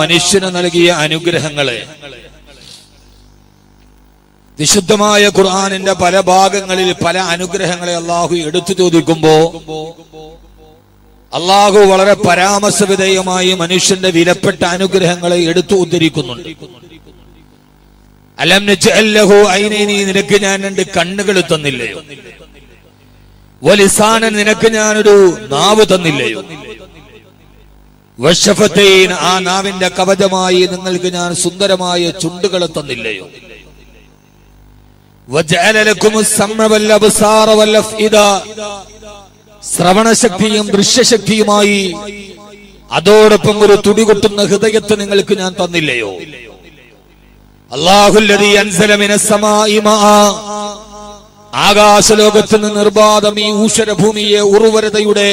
മനുഷ്യന് നൽകിയ അനുഗ്രഹങ്ങളെ വിശുദ്ധമായ ഖുർആനിന്റെ പല ഭാഗങ്ങളിൽ പല അനുഗ്രഹങ്ങളെ അള്ളാഹു എടുത്തു ചോദിക്കുമ്പോ അള്ളാഹു വളരെ പരാമർശവിധേയമായി മനുഷ്യന്റെ വിലപ്പെട്ട അനുഗ്രഹങ്ങളെ എടുത്തു ഉദ്ധരിക്കുന്നുണ്ട്. അലം നജ്അൽ ലഹു ഐനൈനി, നിനക്ക് ഞാൻ രണ്ട് കണ്ണുകൾ തന്നില്ലയോ? വലിസാനൻ, നിനക്ക് ഞാനൊരു നാവ് തന്നില്ലയോ? വശഫതൈൻ, ആ നാവിന്റെ കവചമായി നിങ്ങൾക്ക് ഞാൻ സുന്ദരമായ ചുണ്ടുകൾ തന്നില്ലയോ? വജഅല ലക്കുമുസ് സമഅ വൽ അബ്സാറ വൽ അഫ്ഇദ, ശ്രവണശക്തിയും ദൃശ്യശക്തിയുമായി അതോടൊപ്പം ഒരു തുടികൊട്ടുന്ന ഹൃദയത്തെ നിങ്ങൾക്ക് ഞാൻ തന്നില്ലയോ? അല്ലാഹുല്ലദീ അൻസല മിനസ് സമാഇ മാഅ, ആകാശലോകത്ത് നിന്ന് നിർബാധം ഈ ഊഷരഭൂമിയെ ഉർവരതയുടെ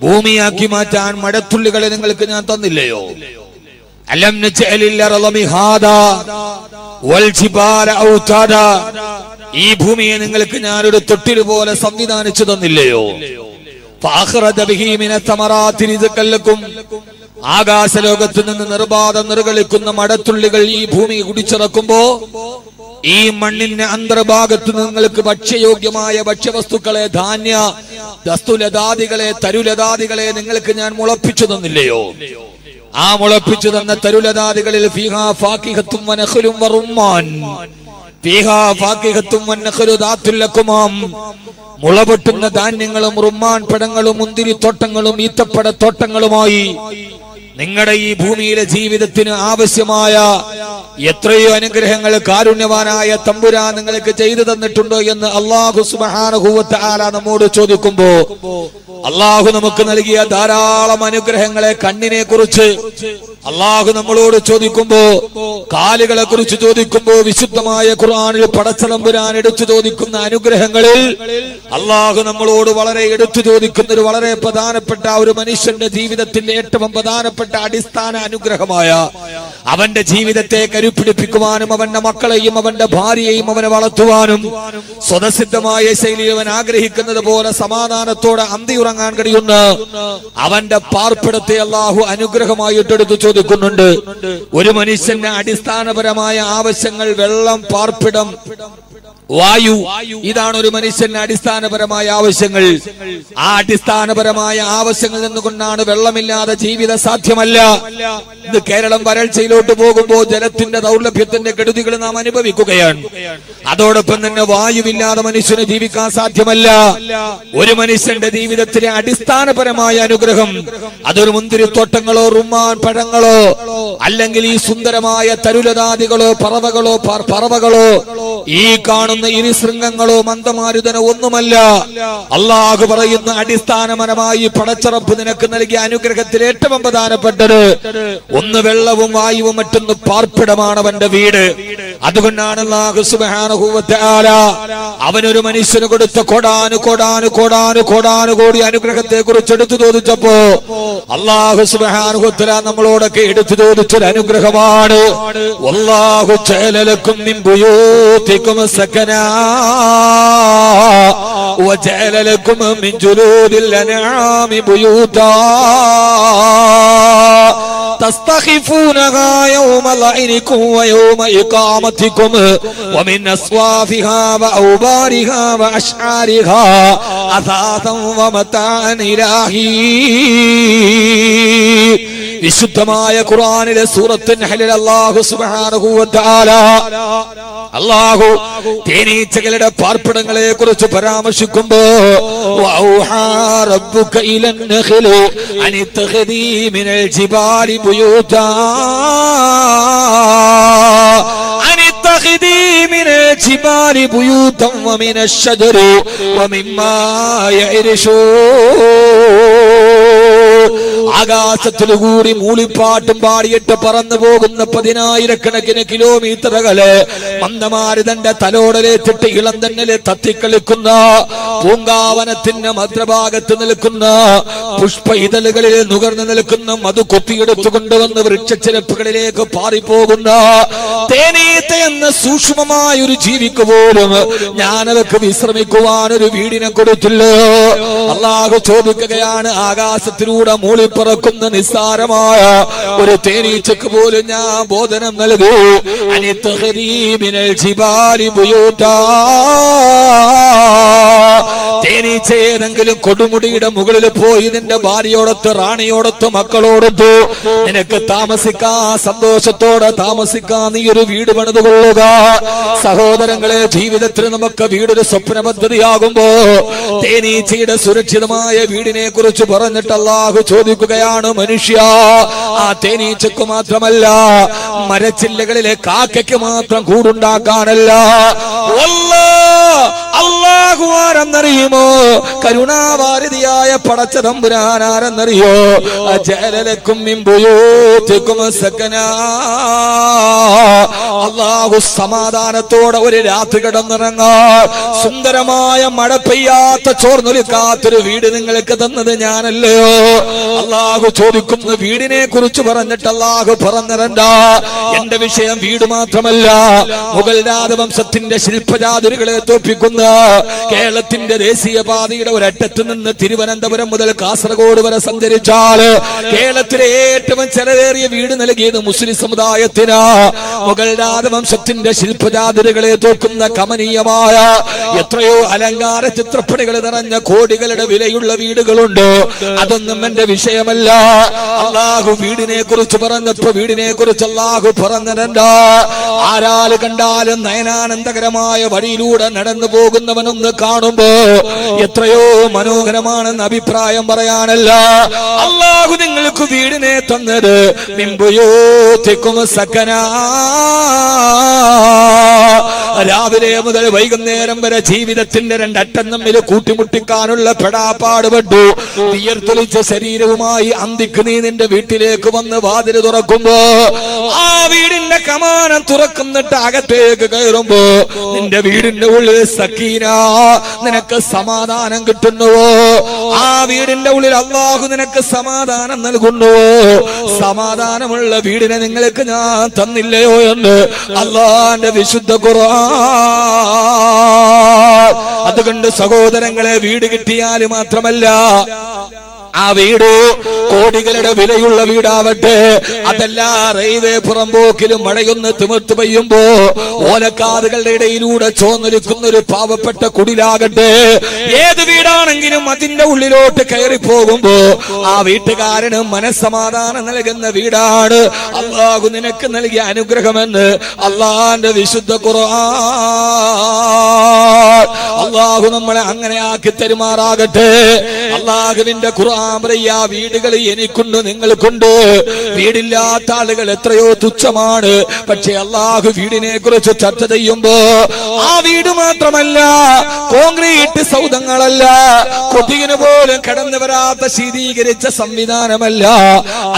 ഭൂമിയാക്കി മാറ്റാൻ മഴത്തുള്ളികളെ നിങ്ങൾക്ക് ഞാൻ തന്നില്ലയോ? അലം നജ്അലിൽ അർള മിഹാദാ വൽ ജിബാല ഔതാദാ, ഈ ഭൂമിയെ നിങ്ങൾക്ക് ഞാനൊരു തൊട്ടിൽ പോലെ സംവിധാനിച്ചു തന്നില്ലയോ? ഫഅഖ്റജ ബിഹി മിനസ് തമറാത്തി റിസ്ഖൻ ലക്കും, ആകാശലോകത്ത് നിന്ന് നിർബാധം നിർഗളിക്കുന്ന മഴത്തുള്ളികൾ ഈ ഭൂമി കുടിച്ചിറക്കുമ്പോ ഈ മണ്ണിന്റെ അന്തർഭാഗത്ത് നിങ്ങൾക്ക് ഭക്ഷ്യയോഗ്യമായ ഭക്ഷ്യവസ്തുക്കളെ, ധാന്യ ദസ്തുലതാദികളെ, തരുലതാദികളെ നിങ്ങൾക്ക് ഞാൻ മുളപ്പിച്ചു തന്നില്ലയോ? ആ മുളപ്പിച്ചു തന്ന തരുലതാദികളിൽ ഫീഹാ ഫാക്കിഹത്തും വനഖ്ലും വറുമ്മാൻ, ഫീഹാ ഫാക്കിഹത്തും വനഖ്ലു ദാത്തുൽ അക്മാം, മുളപൊട്ടുന്ന ധാന്യങ്ങളും റുമ്മാൻ പഴങ്ങളും മുന്തിരിത്തോട്ടങ്ങളും ഈത്തപ്പഴത്തോട്ടങ്ങളുമായി നിങ്ങളുടെ ഈ ഭൂമിയിലെ ജീവിതത്തിന് ആവശ്യമായ എത്രയോ അനുഗ്രഹങ്ങൾ കാരുണ്യവാനായ തമ്പുരാൻ നിങ്ങൾക്ക് ചെയ്തു തന്നിട്ടുണ്ടോ എന്ന് അല്ലാഹു സുബ്ഹാനഹു വ തആല നമ്മോട് ചോദിക്കുമ്പോ, അല്ലാഹു നമുക്ക് നൽകിയ ധാരാളം അനുഗ്രഹങ്ങളെ, കണ്ണിനെ കുറിച്ച് അല്ലാഹു നമ്മളോട് ചോദിക്കുമ്പോ, കാലുകളെ കുറിച്ച് ചോദിക്കുമ്പോ, വിശുദ്ധമായ ഖുർആനിൽ പടച്ചതമ്പുരാൻ എടുത്തു ചോദിക്കുന്ന അനുഗ്രഹങ്ങളിൽ അല്ലാഹു നമ്മളോട് വളരെ എടുത്തു ചോദിക്കുന്ന ഒരു വളരെ പ്രധാനപ്പെട്ട ഒരു മനുഷ്യന്റെ ജീവിതത്തിന്റെ ഏറ്റവും പ്രധാനപ്പെട്ട അടിസ്ഥാന അനുഗ്രഹമായ അവന്റെ ജീവിതത്തെ കരുപ്പിടിപ്പിക്കുവാനും അവന്റെ മക്കളെയും അവന്റെ ഭാര്യയെയും അവനെ വളർത്തുവാനും സ്വതസിദ്ധമായ ശൈലിയിൽ അവൻ ആഗ്രഹിക്കുന്നത് പോലെ സമാധാനത്തോടെ അന്തിയുറങ്ങാൻ കഴിയുന്ന അവന്റെ പാർപ്പിടത്തെ അല്ലാഹു അനുഗ്രഹമായിട്ടെടുത്ത് ചോദിക്കുന്നുണ്ട്. ഒരു മനുഷ്യന്റെ അടിസ്ഥാനപരമായ ആവശ്യങ്ങൾ വെള്ളം, പാർപ്പിടം, വായു, ഇതാണ് ഒരു മനുഷ്യന്റെ അടിസ്ഥാനപരമായ ആവശ്യങ്ങൾ. ആ അടിസ്ഥാനപരമായ ആവശ്യങ്ങൾ നിന്നുകൊണ്ടാണ് വെള്ളമില്ലാതെ ജീവിതം സാധ്യമല്ല. ഇത് കേരളം വരൾച്ചയിലോട്ട് പോകുമ്പോൾ ജലത്തിന്റെ ദൗർലഭ്യത്തിന്റെ കെടുതികൾ നാം അനുഭവിക്കുകയാണ്. അതോടൊപ്പം തന്നെ വായുവില്ലാതെ മനുഷ്യന് ജീവിക്കാൻ സാധ്യമല്ല. ഒരു മനുഷ്യന്റെ ജീവിതത്തിലെ അടിസ്ഥാനപരമായ അനുഗ്രഹം അതൊരു മുന്തിരിത്തോട്ടങ്ങളോ റുമ്മാൻ പഴങ്ങളോ അല്ലെങ്കിൽ ഈ സുന്ദരമായ തരുലതാദികളോ പറവകളോ ഈ കാണുന്ന ഇരിശൃംഗങ്ങളോ മന്ദമാരുതനോ ഒന്നുമല്ല. അല്ലാഹു പറയുന്ന അടിസ്ഥാനപരമായി പടച്ചറപ്പ് നിനക്ക് നൽകിയ അനുഗ്രഹത്തിൽ ഏറ്റവും പ്രധാനപ്പെട്ടത് ഒന്ന് വെള്ളവും വായുവും, മറ്റൊന്ന് പാർപ്പിടമാണ് അവന്റെ വീട്. അതുകൊണ്ടാണ് അല്ലാഹു സുബ്ഹാനഹു വ തആല അവനൊരു മനുഷ്യന് കൊടുത്ത കോടാനുകോടി അനുഗ്രഹത്തെ കുറിച്ച് എടുത്തു ചോദിച്ചപ്പോ അല്ലാഹു സുബ്ഹാനഹു വ തആല നമ്മളോടൊക്കെ എടുത്തു ചോദിച്ചൊരു അനുഗ്രഹമാണ് വല്ലാഹു ജഅല ലക്കും മിൻ ബുയൂതികും സകനാ വജഅല ലക്കും മിൻ ജുലൂദിൽ അൻആമി ബുയൂതാ تستخفونها يوم ظعنكم ويوم إقامتكم ومن أصوافها وأوبارها وأشعارها أثاثا ومتاعا إلى حين. വിശുദ്ധമായ ഖുർആനിലെ സൂറത്തുൻ നഹ്ലിൽ അല്ലാഹു സുബ്ഹാനഹു വ തആല അല്ലാഹു തേനീച്ചകളുടെ പാർപ്പിടങ്ങളെ കുറിച്ച് പരാമർശിക്കുമ്പോ വഔഹാ റബ്ബുക ഇലൻ നഖ്ലി അനിത്തഖദീ മിനൽ ജിബാലി ബുയൂതാ അനിത്തഖദീ മിനൽ ജിബാലി ബുയൂതാ വമിനശ് ശജരി വമിമ്മാ യഅരിശൂൻ. ആകാശത്തിലുകൂടി മൂളിപ്പാട്ടും പാടിയിട്ട് പറന്നു പോകുന്ന 10,000 കിലോമീറ്ററുകള് മന്ദമാരുതന്റെ തലോടലേറ്റിട്ട് ഇളം തന്നല് തത്തിക്കളിക്കുന്ന പൂങ്കാവനത്തിന്റെ മധ്യഭാഗത്ത് നിൽക്കുന്ന പുഷ്പ ഇതളുകളിൽ നുകർന്നു നിൽക്കുന്ന മധു കൊത്തിയെടുത്തു കൊണ്ടുവന്ന് വൃക്ഷച്ചിരപ്പുകളിലേക്ക് പാറിപ്പോകുന്ന തേനീത്ത എന്ന സൂക്ഷ്മമായ ഒരു ജീവിക്ക് പോലും ഞാനവർക്ക് വിശ്രമിക്കുവാൻ ഒരു വീടിനെ കൊടുത്തില്ലോ. അല്ലാഹു ചോദിക്കുകയാണ്, ആകാശത്തിലൂടെ മൂളിപ്പറക്കുന്ന നിസ്സാരമായ ഒരു തേനീച്ചക്ക് പോലും ഞാൻ ബോധനം നൽകൂ. തേനീച്ച ഏതെങ്കിലും കൊടുമുടിയുടെ മുകളിൽ പോയി നിന്റെ ഭാര്യയോടൊത്ത് റാണിയോടൊത്ത് മക്കളോടൊത്ത് നിനക്ക് താമസിക്കാൻ സന്തോഷത്തോടെ താമസിക്കാൻ നീ ഒരു വീട് പണിതുകൊള്ളുക. സഹോദരങ്ങളെ, ജീവിതത്തിൽ നമുക്ക് വീടൊരു സ്വപ്ന പദ്ധതിയാകുമ്പോ തേനീച്ചയുടെ സുരക്ഷിതമായ വീടിനെ കുറിച്ച് പറഞ്ഞിട്ട് അല്ലാഹു ചോദിക്കുകയാണ്, മനുഷ്യ, ആ തേനീച്ചക്ക് മാത്രമല്ല, മരച്ചില്ലകളിലെ കാക്കയ്ക്ക് മാത്രം കൂടുണ്ടാക്കാനല്ല. അല്ലാഹു ആരെന്നറിയുമോ? കരുണാവാരിധിയായ പടച്ച തമ്പുരാൻ ആരെന്നറിയോ? ജഅലലക്കും മിൻ ബുയൂതികും സകനാ. അല്ലാഹു സമാധാനത്തോടെ ഒരു രാത്രി കിടന്നിറങ്ങാൻ സുന്ദരമായ മഴ പെയ്യാത്ത ചോർന്നൊലിക്കാത്തൊരു വീട് നിങ്ങൾക്ക് തന്നത് ഞാനല്ലയോ? അല്ലാഹു ചോദിക്കുന്ന വീടിനെ കുറിച്ച് പറഞ്ഞിട്ട് അല്ലാഹു പറഞ്ഞിരണ്ട. എന്റെ വിഷയം വീട് മാത്രമല്ല, മുഗൾ രാജവംശത്തിന്റെ ശില്പജാതിരുകളെ തോൽപ്പിക്കുന്ന കേരളത്തിന്റെ ദേശീയപാതയുടെ ഒരറ്റത്ത് നിന്ന് തിരുവനന്തപുരം മുതൽ കാസർഗോഡ് വരെ സഞ്ചരിച്ചാൽ കേരളത്തിലെ ഏറ്റവും ചെലവേറിയ വീട് നൽകിയത് മുസ്ലിം സമുദായത്തിന്. മുഗൾ രാജവംശത്തിന്റെ ശില്പജാതിരുകളെ തോൽക്കുന്ന കമനീയമായ എത്രയോ അലങ്കാര ചിത്രപ്പണികൾ നിറഞ്ഞ കോടികളുടെ വിലയുള്ള വീടുകളുണ്ട്. അതൊന്നും എന്റെ വിഷയമല്ല. അല്ലാഹു വീടിനെ കുറിച്ച് പറഞ്ഞപ്പോ വീടിനെ കുറിച്ച് അല്ലാഹു പറഞ്ഞിരണ്ട. ആരാല് കണ്ടാലും നയനാനന്ദകരമായ വഴിയിലൂടെ നടന്നു പോകുന്നവനൊന്ന് കാണുമ്പോ എത്രയോ മനോഹരമാണെന്ന് അഭിപ്രായം പറയാനല്ല. അല്ലാഹു നിങ്ങൾക്ക് വീടിനെ തന്നത് മിൻ ബുയൂതികും സകനാ. രാവിലെ മുതൽ വൈകുന്നേരം വരെ ജീവിതത്തിന്റെ രണ്ടറ്റം തമ്മിൽ കൂട്ടിമുട്ടിക്കാനുള്ള പെടാപ്പാടുപെട്ടു വിയർത്തൊലിച്ച ശരീരവുമായി അന്തിക്ക് നീ നിന്റെ വീട്ടിലേക്ക് വന്ന് വാതിൽ തുറക്കുമ്പോ ആ വീടിന്റെ കമാനം തുറക്കുന്നിട്ട് അകത്തേക്ക് കയറുമ്പോ നിന്റെ വീടിന്റെ ഉള്ളിൽ സക്കീന, നിനക്ക് സമാധാനം കിട്ടുന്നുവോ? ആ വീടിന്റെ ഉള്ളിൽ അല്ലാഹു നിനക്ക് സമാധാനം നൽകുന്നുവോ? സമാധാനമുള്ള വീടിനെ നിങ്ങൾക്ക് ഞാൻ തന്നില്ലയോ എന്ന് അല്ലാഹുവിന്റെ വിശുദ്ധ ഖുർആൻ. അതുകൊണ്ട് സഹോദരങ്ങളെ, വീട് കിട്ടിയാൽ മാത്രമല്ല, ആ വീട് കോടികളുടെ വിലയുള്ള വീടാവട്ടെ, അതല്ല റെയിൽവേ പുറമ്പോക്കിലും മഴയൊന്ന് തിമിർത്ത് പെയ്യുമ്പോ ഓലക്കാതുകളുടെ ഇടയിലൂടെ ചോന്നൊലിക്കുന്ന ഒരു പാവപ്പെട്ട കുടിലാകട്ടെ, ഏത് വീടാണെങ്കിലും അതിന്റെ ഉള്ളിലോട്ട് കയറി പോകുമ്പോ ആ വീട്ടുകാരന് മനസ്സമാധാനം നൽകുന്ന വീടാണ് അല്ലാഹു നിനക്ക് നൽകിയ അനുഗ്രഹമെന്ന് അല്ലാഹുവിന്റെ വിശുദ്ധ ഖുർആൻ. അല്ലാഹു നമ്മളെ അങ്ങനെ ആക്കി തരുമാറാകട്ടെ. അല്ലാഹുവിന്റെ ഖുർആൻ പറയാ, വീടുകൾ എനിക്കുണ്ട്, നിങ്ങൾക്കുണ്ട്. വീടില്ലാത്ത ആളുകൾ എത്രയോ തുച്ഛമാണ്. പക്ഷെ അല്ലാഹു വീടിനെ കുറിച്ച് ചർച്ച ചെയ്യുമ്പോ ആ വീട് മാത്രമല്ല, കോൺക്രീറ്റ് സൗധങ്ങളല്ല, കൊതുകിന് പോലും കടന്നു വരാത്ത ശീതീകരിച്ച സംവിധാനമല്ല,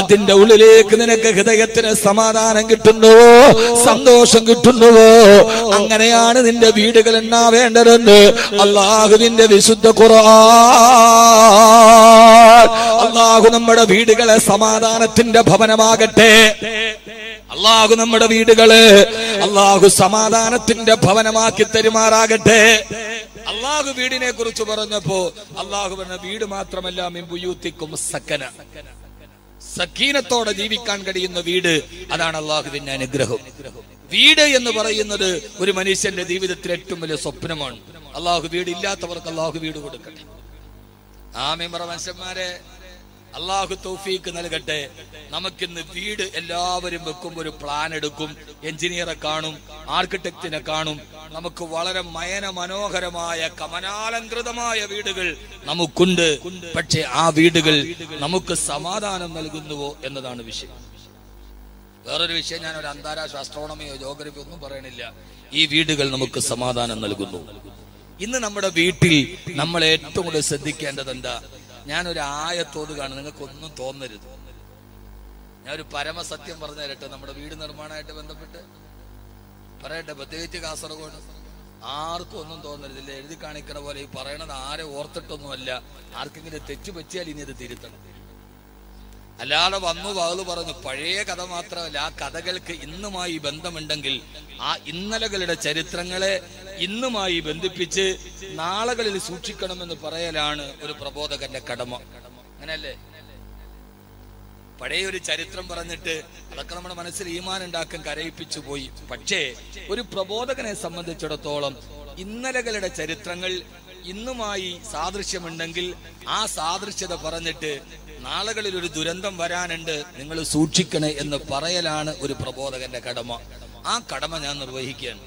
അതിന്റെ ഉള്ളിലേക്ക് നിനക്ക് ഹൃദയത്തിന് സമാധാനം കിട്ടുന്നുവോ? സന്തോഷം കിട്ടുന്നുവോ? അങ്ങനെയാണ് നിന്റെ വീടുകൾ ഉണ്ടാവേണ്ടതെന്ന് അല്ലാഹുവിന്റെ വിശുദ്ധ ഖുർആൻ. അല്ലാഹു നമ്മുടെ വീടുകളെ സമാധാനത്തിന്റെ ഭവനമാകട്ടെ. അല്ലാഹു നമ്മുടെ വീടുകള് അല്ലാഹു സമാധാനത്തിന്റെ ഭവനമാക്കി തരുമാറാകട്ടെ. അല്ലാഹു വീടിനെ കുറിച്ച് പറഞ്ഞപ്പോ അല്ലാഹു പറഞ്ഞ വീട് മാത്രമല്ല, മിൻ ബുയൂതികും സകന, സക്കീനത്തോടെ ജീവിക്കാൻ കഴിയുന്ന വീട്, അതാണ് അല്ലാഹുവിന്റെ അനുഗ്രഹം. വീട് എന്ന് പറയുന്നത് ഒരു മനുഷ്യന്റെ ജീവിതത്തിലെ ഏറ്റവും വലിയ സ്വപ്നമാണ്. അല്ലാഹു വീടില്ലാത്തവർക്ക് അല്ലാഹു വീട് കൊടുക്കട്ടെ. ആമീൻ പറ മനുഷ്യന്മാരെ. അല്ലാഹു തൗഫീക്ക് നൽകട്ടെ. നമുക്കിന്ന് വീട് എല്ലാവരും വെക്കുമ്പോൾ ഒരു പ്ലാൻ എടുക്കും, എഞ്ചിനീയറെ കാണും, ആർക്കിടെക്റ്റിനെ കാണും. നമുക്ക് വളരെ മനോഹരമായ കമനാലങ്കൃതമായ വീടുകൾ നമുക്കുണ്ട്. പക്ഷെ ആ വീടുകൾ നമുക്ക് സമാധാനം നൽകുന്നുവോ എന്നതാണ് വിഷയം. വേറൊരു വിഷയം, ഞാൻ ഒരു അന്താരാഷ്ട്ര ആസ്ട്രോണമിയോ ജോഗ്രഫിയോ ഒന്നും പറയണില്ല. ഈ വീടുകൾ നമുക്ക് സമാധാനം നൽകുന്നു. ഇന്ന് നമ്മുടെ വീട്ടിൽ നമ്മൾ ഏറ്റവും കൂടുതൽ ശ്രദ്ധിക്കേണ്ടത് എന്താ? ഞാനൊരു ആയത്തോതുകയാണ്, നിങ്ങൾക്കൊന്നും തോന്നരുത്. ഞാനൊരു പരമസത്യം പറഞ്ഞു തരട്ടെ. നമ്മുടെ വീട് നിർമ്മാണമായിട്ട് ബന്ധപ്പെട്ട് പറയട്ടെ, പ്രത്യേകിച്ച് കാസർഗോഡ് ആർക്കും ഒന്നും തോന്നരുതില്ല. എഴുതി കാണിക്കണ പോലെ ഈ പറയണത് ആരെ ഓർത്തിട്ടൊന്നുമല്ല. ആർക്കെങ്കിലും തെറ്റു പറ്റിയാൽ ഇനി ഇത് തിരുത്തണം. അല്ലാതെ വന്നു വാതു പറഞ്ഞു പഴയ കഥ മാത്രമല്ല, ആ കഥകൾക്ക് ഇന്നുമായി ബന്ധമുണ്ടെങ്കിൽ ആ ഇന്നലകളുടെ ചരിത്രങ്ങളെ ഇന്നുമായി ബന്ധിപ്പിച്ച് നാളുകളിൽ സൂക്ഷിക്കണമെന്ന് പറയലാണ് ഒരു പ്രബോധകന്റെ കടമ. അങ്ങനെയല്ലേ? പഴയ ഒരു ചരിത്രം പറഞ്ഞിട്ട് അതൊക്കെ നമ്മുടെ മനസ്സിൽ ഈമാൻ ഉണ്ടാക്കാൻ കരയിപ്പിച്ചു പോയി. പക്ഷേ ഒരു പ്രബോധകനെ സംബന്ധിച്ചിടത്തോളം ഇന്നലകളുടെ ചരിത്രങ്ങൾ ഇന്നുമായി സാദൃശ്യമുണ്ടെങ്കിൽ ആ സാദൃശ്യത പറഞ്ഞിട്ട് നാളുകളിൽ ഒരു ദുരന്തം വരാനുണ്ട്, നിങ്ങൾ സൂക്ഷിക്കണേ എന്ന് പറയലാണ് ഒരു പ്രബോധകന്റെ കടമ. ആ കടമ ഞാൻ നിർവഹിക്കുകയാണ്.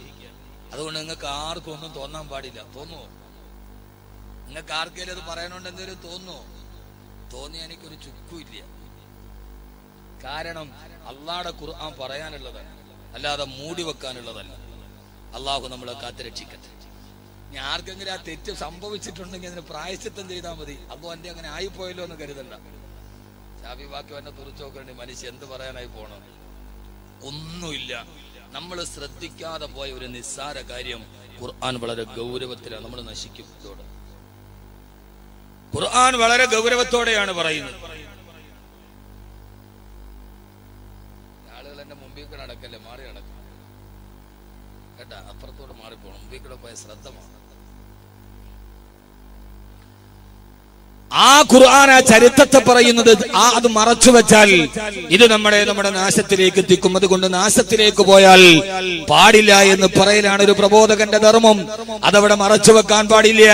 അതുകൊണ്ട് നിങ്ങൾക്ക് ആർക്കും ഒന്നും തോന്നാൻ പാടില്ല. തോന്നുവോ? നിങ്ങൾക്ക് ആർക്കെങ്കിലും അത് പറയാനുണ്ട് എന്തെങ്കിലും തോന്നുവോ? തോന്നിയ എനിക്കൊരു ചുക്കുമില്ല. കാരണം അള്ളാഹുടെ ഖുർആൻ പറയാനുള്ളതാണ്, അല്ലാതെ മൂടി വെക്കാനുള്ളതല്ല. അള്ളാഹു നമ്മളെ കാത്തുരക്ഷിക്കട്ടെ. ഇനി ആർക്കെങ്കിലും ആ തെറ്റ് സംഭവിച്ചിട്ടുണ്ടെങ്കിൽ അതിന് പ്രായശ്ചിത്തം ചെയ്താൽ മതി. അപ്പൊ എന്റെ അങ്ങനെ ആയിപ്പോയല്ലോ എന്ന് കരുതണ്ട. ചാവി വാക്കി എന്നെ തുറച്ചു നോക്കണ്ടേ, മനുഷ്യ എന്ത് പറയാനായി പോണം? ഒന്നുമില്ല. നമ്മൾ ശ്രദ്ധിക്കാതെ പോയ ഒരു നിസ്സാര കാര്യം ഖുർആൻ വളരെ ഗൗരവത്തിലാണ്. നമ്മൾ നശിക്കും. ഇതോടെ ഖുർആൻ വളരെ ഗൗരവത്തോടെയാണ് പറയുന്നത്. ആളുകൾ എന്റെ മുമ്പിൽ കൂടെ നടക്കല്ലേ, മാറി നടക്കും കേട്ടാ. അപ്പുറത്തോട് മാറിപ്പോണം. മുമ്പിൽ കൂടെ പോയ ശ്രദ്ധ മാറും. ആ ഖുർആൻ ആ ചരിത്രത്തെ പറയുന്നത് അത് മറച്ചു വെച്ചാൽ ഇത് നമ്മുടെ നാശത്തിലേക്ക് എത്തിക്കും. അതുകൊണ്ട് നാശത്തിലേക്ക് പോയാൽ പാടില്ല എന്ന് പറയലാണ് ഒരു പ്രബോധകന്റെ ധർമ്മം. അതവിടെ മറച്ചു വെക്കാൻ പാടില്ല.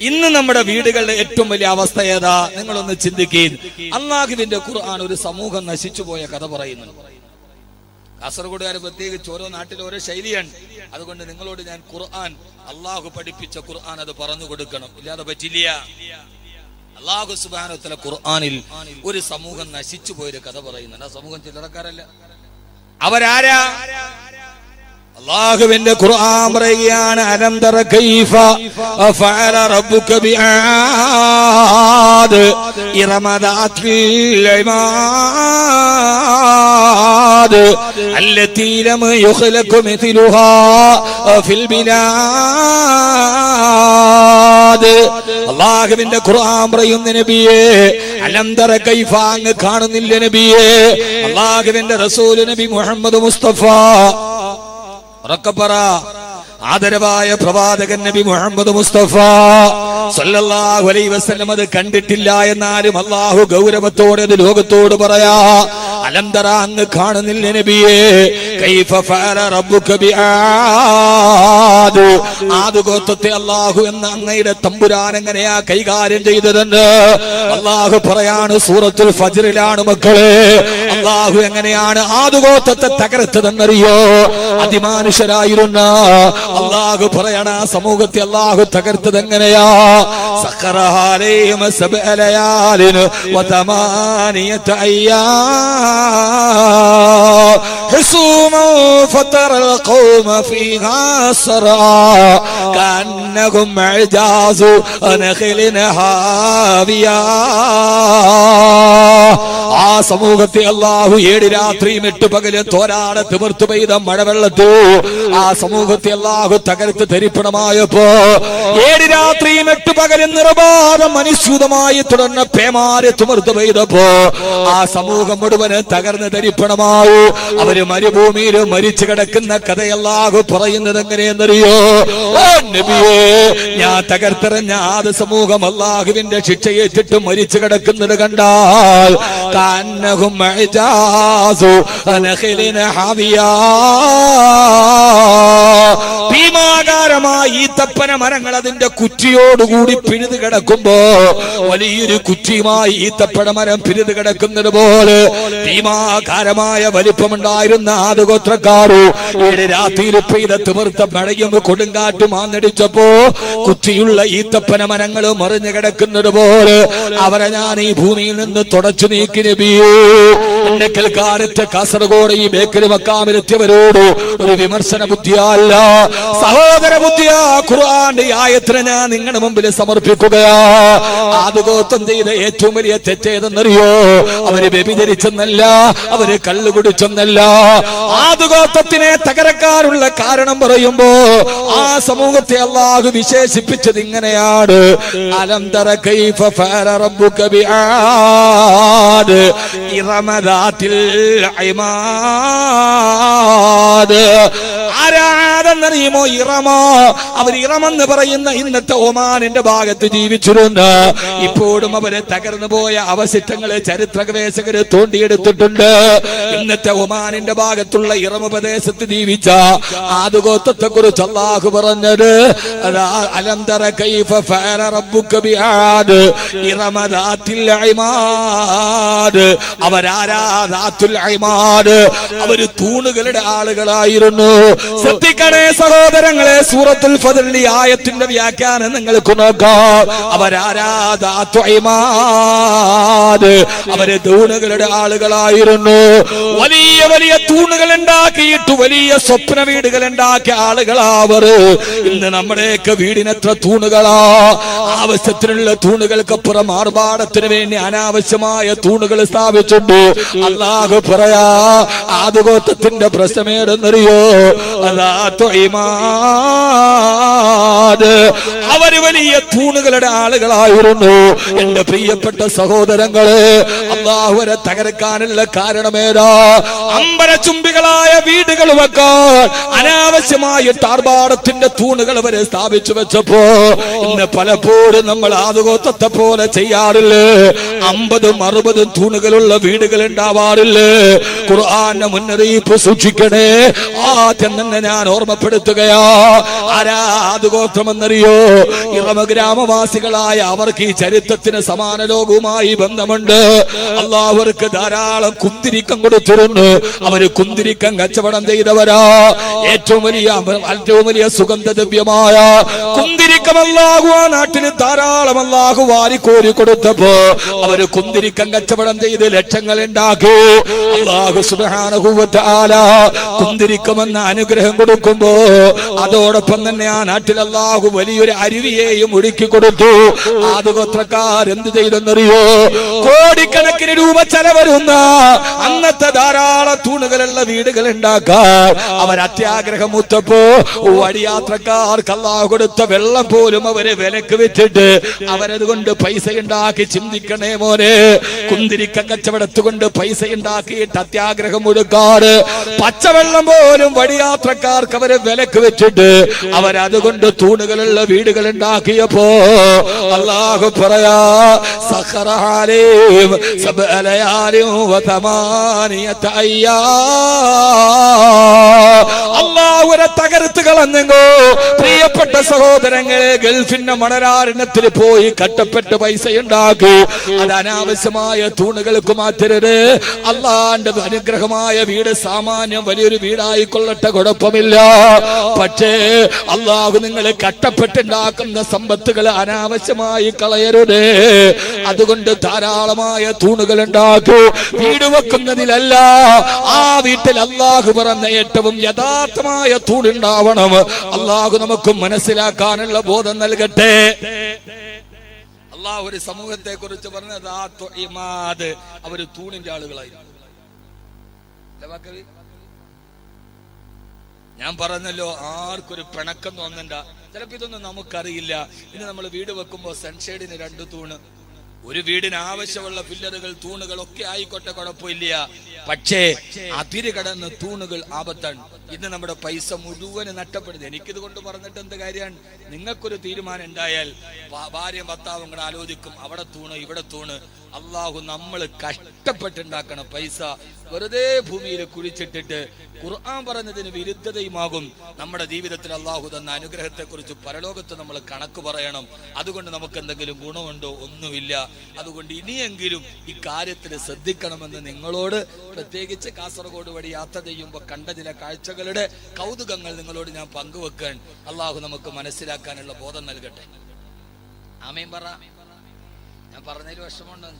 ഇന്ന് നമ്മുടെ വീടുകളുടെ ഏറ്റവും വലിയ അവസ്ഥ ഏതാ? നിങ്ങളൊന്ന് ചിന്തിക്കുകയും. അല്ലാഹുവിന്റെ ഖുർആൻ ഒരു സമൂഹം നശിച്ചു പോയ കഥ പറയുന്നു. കാസർഗോഡുകാർ പ്രത്യേകിച്ച് ഓരോ നാട്ടിൽ ഓരോ ശൈലിയാണ്. അതുകൊണ്ട് നിങ്ങളോട് ഞാൻ ഖുർആൻ, അള്ളാഹു പഠിപ്പിച്ച ഖുർആൻ അത് പറഞ്ഞു കൊടുക്കണം, ഇല്ലാതെ പറ്റില്ല. അല്ലാഹു സുബ്ഹാനഹു വ തആല ഖുർആനിൽ ഒരു സമൂഹം നശിച്ചു പോയൊരു കഥ പറയുന്നുണ്ട്. ആ സമൂഹം ചില്ലറക്കാരല്ല. അവരാരാ? അല്ലാഹുവിന്റെ ഖുർആൻ പറയുകയാണ്, അലം തറ കൈഫ ഫഅല റബ്ബുക ബിആദ് ഇറമ ദാത്തിൽ ഇമാദ് അല്ലതി ലം യുഖ്ലഖ മിഥ്ലുഹാ ഫിൽ ബിലാദ്. അല്ലാഹുവിന്റെ ഖുർആൻ പറയുന്ന നബിയേ, അലം തറ കൈഫ, അങ്ങ് കാണുന്നില്ല നബിയേ? അല്ലാഹുവിന്റെ റസൂൽ നബി മുഹമ്മദ് മുസ്തഫ ആദരവായ പ്രവാചകൻ നബി മുഹമ്മദ് മുസ്തഫ സല്ലല്ലാഹു അലൈഹി വസല്ലം അത് കണ്ടിട്ടില്ല. എന്നാലും അല്ലാഹു ഗൗരവത്തോടെ അത് ലോകത്തോട് പറയാ, അലം തറ, അങ്ങ് കാണുന്നില്ല നബിയേ? കൈഫ ഫഅല റബ്ബുക ബിആദ്, ആദ് ഗോത്രത്തെ അല്ലാഹു എന്ന അങ്ങയുടെ തമ്പുരാൻ എങ്ങനെയാ കൈകാര്യം ചെയ്തതെന്ന് അല്ലാഹു പറയാണ്. സൂറത്തുൽ ഫജ്റിലാണ് മക്കളെ. അല്ലാഹു എങ്ങനെയാണ് ആദ് ഗോത്രത്തെ തകർത്തതെന്നറിയോ? അതിമാനുഷരായിരുന്ന അല്ലാഹു പറയണ സമൂഹത്തെ അല്ലാഹു തകർത്തത് എങ്ങനെയാ? സഖറഹാ അലൈഹിം സബ്അ ലയാലിൻ വതമാനിയത അയ്യാം ഹുസൂമൻ ഫതറൽ ഖൗമ ഫീഹാ സറാ കഅന്നഹും അജാസു നഖലിൻ ഹാവിയാ. ആ സമൂഹത്തെ അല്ലാഹു 7 രാത്രിയും 8 പകലും തോരാതെ തിമിർത്തു പെയ്ത മഴവെള്ളത്തോ ആ സമൂഹത്തെ അല്ലാഹു തകർത്ത് തരിപ്പണമായപ്പോ 7 രാത്രിയും 8 പകലും നിർബാധം അനുസ്യൂതമായി തുടർന്ന് പേമാരി തിമിർത്തു പെയ്തപ്പോ ആ സമൂഹം മുഴുവന് തകർന്ന് തരിപ്പണമാവൂ. അവര് മരുഭൂമിയിൽ മരിച്ചു കിടക്കുന്ന കഥ അല്ലാഹു പറയുന്നത് എങ്ങനെയെന്നറിയോ? ഓ നബിയേ, ഞാൻ തകർത്തെറിഞ്ഞ ആദ്യ സമൂഹം അല്ലാഹുവിന്റെ ശിക്ഷയേറ്റിട്ട് മരിച്ചു കിടക്കുന്നത് കണ്ടാൽ കഅന്നഹും അജാസു നഖലിൻ ഹാവിയാ, ഭീമാകാരമായ ഈത്തപ്പന മരങ്ങൾ അതിന്റെ കുറ്റിയോടുകൂടി പിഴുതു കിടക്കുമ്പോ വലിയൊരു കുറ്റിയുമായി ഈത്തപ്പന മരം പിഴുതു കിടക്കുന്നത് പോലെ ഭീമാകാരമായ വലിപ്പമുണ്ടായിരുന്ന ആദ് ഗോത്രക്കാരു 7 രാത്രിയിൽ പെയ്ത തിമിർത്ത മഴയും കൊടുങ്കാറ്റും ആഞ്ഞടിച്ചപ്പോ കുറ്റിയുള്ള ഈത്തപ്പന മരങ്ങൾ മറിഞ്ഞു കിടക്കുന്നത് പോലെ അവരെ ഞാൻ ഈ ഭൂമിയിൽ നിന്ന് തുടച്ചു നീക്കി നബിയേ. എന്നെ കേൾക്കാനെത്തിയ കാസർഗോഡ് ഈ ബേക്കറി മക്കാമിലെത്തിയവരോട് ഒരു വിമർശന ബുദ്ധിയല്ല, സഹോദര ബുദ്ധിയാ. ഖുർആന്റെ ആയത്തിനെ ഞാൻ നിങ്ങളുടെ മുമ്പിൽ സമർപ്പിക്കുകയാ. ആദ് ഗോത്രം ചെയ്ത ഏറ്റവും വലിയ തെറ്റേതെന്നറിയോ? അവര് വ്യഭിചരിച്ചെന്നല്ല, അവര് കള്ളു കുടിച്ചെന്നല്ല. ആദ് ഗോത്രത്തിനെ തകർക്കാനുള്ള കാരണം പറയുമ്പോ ആ സമൂഹത്തെ അല്ലാഹു വിശേഷിപ്പിച്ചത് ഇങ്ങനെയാണ്, അലം തറ കൈഫ ഫഅല റബ്ബുക ബിആദ് ഇറമ ദാത്തിൽ ഇമാദ്. ആരാദ ആരെന്നറിയുമോ? ഇറമ. അവർ ഇറമെന്ന് പറയുന്ന ഇന്നത്തെ ഒമാനിന്റെ ഭാഗത്ത് ജീവിച്ചിരുന്നു. ഇപ്പോഴും അവര് തകർന്നു പോയ അവശിഷ്ടങ്ങള് ചരിത്ര ഗവേഷകര് തോണ്ടിയെടുത്തിട്ടുണ്ട്. ഇന്നത്തെ ഒമാനിന്റെ ഭാഗത്തുള്ള ഇറമ പ്രദേശത്ത് ജീവിച്ച ആദുഗോത്രത്തെ കുറിച്ച് അല്ലാഹു പറഞ്ഞത് അലം തറ കൈഫ ഫഅല റബ്ബുക ബിആദ് ഇറമ ദാത്തിൽ ഇമാദ്. അവരാരാ? ദാത്തുൽ ഇമാദ്. അവര് തൂണുകളുടെ ആളുകളായിരുന്നു. ശ്രദ്ധിക്കണേ സഹോദരങ്ങളെ, സൂറത്തുൽ ഫത്റിലെ ആയത്തിന്റെ വ്യാഖ്യാനം നിങ്ങൾക്ക് നോക്കാം. അവരാരാ? ദാത്തുൽ ഇമാദ്. അവര് തൂണുകളുടെ ആളുകളായിരുന്നു. വലിയ വലിയ തൂണുകൾ ഉണ്ടാക്കിയിട്ട് വലിയ സ്വപ്ന വീടുകൾ ഉണ്ടാക്കിയ ആളുകളാവർ. ഇന്ന് നമ്മുടെയൊക്കെ വീടിനെത്ര തൂണുകളാ! ആവശ്യത്തിനുള്ള തൂണുകൾക്കപ്പുറം ആർഭാടത്തിന് വേണ്ടി അനാവശ്യമായ തൂണുകൾ സ്ഥാപിച്ചിട്ടുണ്ട്. അല്ലാഹു പറയാ, ആദുഗോത്രത്തിന്റെ പ്രശ്നമേടെന്നറിയോ? അവര് വലിയ തൂണുകളുടെ ആളുകളായിരുന്നു. എന്റെ പ്രിയപ്പെട്ട സഹോദരങ്ങളെ, അല്ലാഹുവരെ തകർക്കാനുള്ള കാരണമേതാ? അമ്പരചുംബികളായ വീടുകൾ വെക്കാൻ അനാവശ്യമായിട്ട് ആർഭാടത്തിന്റെ തൂണുകൾ അവരെ സ്ഥാപിച്ചു വെച്ചപ്പോ ഇന്ന് പലപ്പോഴും നമ്മൾ ആദുഗോത്രത്തെ പോലെ ചെയ്യാറില്ലേ? 50-60 തൂണുകളുള്ള വീടുകൾ ഉണ്ടാവാറില്ലേ? ഖുർആന്റെ മുന്നറിയിപ്പ് സൂക്ഷിക്കണേ. ആദ്യം തന്നെ ഞാൻ ഓർമ്മപ്പെടുത്തുകയാ, ആരാ ആദുഗോത്രമെന്നറിയോ? ഇറമ ഗ്രാമവാസികളായ അവർക്ക് ഈ ചരിത്രത്തിന് സമാന ലോകവുമായി ബന്ധമുണ്ട്. അല്ലാഹു അവർക്ക് ധാരാളം കുന്തിരിക്കം കൊടുത്തിരുന്നു. അവര് കുന്തിരിക്കം കച്ചവടം ചെയ്തവരാ. ഏറ്റവും വലിയ സുഗന്ധദ്രവ്യമായ കുന്തിരിക്കം അല്ലാഹു ആ നാട്ടിന് ധാരാളം അല്ലാഹു വാരിക്കോരി കൊടുത്തപ്പോ അവര് കുന്തിരിക്കം കച്ചവടം ചെയ്ത് ലക്ഷങ്ങൾ ഉണ്ടാക്കി. അല്ലാഹു സുബ്ഹാനഹു വ തആല കുന്തിരിക്കമെന്ന അനുഗ്രഹം കൊടുക്കുമ്പോ അതോടൊപ്പം തന്നെ ആ നാട്ടിൽ അല്ലാഹു വലിയൊരു അരുവിയെയും ഒഴുക്കി കൊടുത്തു. ആദുഗോത്രക്കാർ എന്ത് ചെയ്തെന്നറിയോ? കോടിക്കണക്കിന് രൂപ ചെലവരുന്ന അന്നത്തെ ധാരാളം തൂണുകളുള്ള വീടുകൾ ഉണ്ടാക്കാൻ അവർ അത്യാഗ്രഹം മൂത്തപ്പോ വഴിയാത്രക്കാർക്ക് അല്ലാഹു കൊടുത്ത വെള്ളം പോലും അവര് വിലക്ക് വെച്ചിട്ട് അവരതുകൊണ്ട് പൈസ ഉണ്ടാക്കി. ചിന്തിക്കണേ മോനെ, കുന്തിരിക്ക കച്ചവടത്തുകൊണ്ട് പൈസ ഉണ്ടാക്കിയിട്ട് അത്യാഗ്രഹം കൊടുക്കാറ്. പച്ചവെള്ളം പോലും വഴിയാത്രക്കാർക്ക് അവരെ വിലക്ക് വെച്ചിട്ട് അവരതുകൊണ്ട് തൂണുകളുള്ള വീടുകൾ ഉണ്ടാക്കിയപ്പോ അല്ലാഹു പറയാ, സഖറഹാലീം സബഅലയാലിം വതമാനിയത അയ്യാം. അല്ലാഹുവരെ തകർത്ത് കളഞ്ഞെങ്കോ പ്രിയപ്പെട്ട സഹോദരങ്ങളെ, ഗൾഫിന്റെ മണരാരണ്യത്തിൽ പോയി കട്ടപ്പെട്ട് പൈസ ഉണ്ടാക്കി. അത് അനാവശ്യമായ തൂണുകൾക്ക് മാറ്റരുത്. അള്ളാന്റെ അനുഗ്രഹമായ വീട് സാമാന്യം വലിയൊരു വീടായിക്കൊള്ളട്ടെ, കുഴപ്പമില്ല. പക്ഷേ അള്ളാഹു നിങ്ങൾ കട്ടപ്പെട്ടുണ്ടാക്കുന്ന സമ്പത്തുകൾ അനാവശ്യമായി കളയരുത്. അതുകൊണ്ട് ധാരാളമായ തൂണുകൾ ഉണ്ടാക്കൂ. വീട് വെക്കുന്നതിലല്ല, ആ വീട്ടിൽ അള്ളാഹു പറഞ്ഞ ഏറ്റവും യഥാർത്ഥമായ തൂണുണ്ടാവണം. അള്ളാഹു നമുക്ക് മനസ്സിലാക്കാനുള്ള ബോധം നൽകട്ടെ. അള്ളാഹു ഒരു സമൂഹത്തെ കുറിച്ച് പറഞ്ഞത് അവര് തൂണിന്റെ ആളുകളായിരുന്നു. ഞാൻ പറഞ്ഞല്ലോ, ആർക്കൊരു പിണക്കം തോന്നണ്ട. ചിലപ്പോ ഇതൊന്നും നമുക്കറിയില്ല. ഇനി നമ്മൾ വീട് വെക്കുമ്പോ സൺഷെയ്ഡിന് 2 തൂണ്, ഒരു വീടിന് ആവശ്യമുള്ള പില്ലറുകൾ തൂണുകൾ ഒക്കെ ആയിക്കോട്ടെ, കുഴപ്പമില്ല. പക്ഷേ അതിര് കടന്ന് തൂണുകൾ ആപത്താണ്. ഇന്ന് നമ്മുടെ പൈസ മുഴുവന് നഷ്ടപ്പെടുന്നത്. എനിക്കിത് കൊണ്ട് പറഞ്ഞിട്ട് എന്ത് കാര്യമാണ്? നിങ്ങൾക്കൊരു തീരുമാനം ഉണ്ടായാൽ ഭാര്യയും ഭർത്താവും കൂടെ ആലോചിക്കും, അവിടെ തൂണ് ഇവിടെ തൂണ്. അള്ളാഹു നമ്മൾ കഷ്ടപ്പെട്ടുണ്ടാക്കണം പൈസ വെറുതെ ഭൂമിയിൽ കുഴിച്ചിട്ടിട്ട് ഖുർആൻ പറഞ്ഞതിന് വിരുദ്ധതയുമാകും. നമ്മുടെ ജീവിതത്തിൽ അള്ളാഹു തന്ന അനുഗ്രഹത്തെ കുറിച്ച് പരലോകത്ത് നമ്മൾ കണക്ക് പറയണം. അതുകൊണ്ട് നമുക്ക് എന്തെങ്കിലും ഗുണമുണ്ടോ? ഒന്നുമില്ല. അതുകൊണ്ട് ഇനിയെങ്കിലും ഈ കാര്യത്തിൽ ശ്രദ്ധിക്കണമെന്ന് നിങ്ങളോട്, പ്രത്യേകിച്ച് കാസർഗോഡ് വഴി യാത്ര ചെയ്യുമ്പോൾ കണ്ട ചില കാഴ്ചകളുടെ കൗതുകങ്ങൾ നിങ്ങളോട് ഞാൻ പങ്കുവെക്കാൻ അള്ളാഹു നമുക്ക് മനസ്സിലാക്കാനുള്ള ബോധം നൽകട്ടെ. ആമീൻ പറ. ഞാൻ പറഞ്ഞതിൽ വിഷമമുണ്ടോ?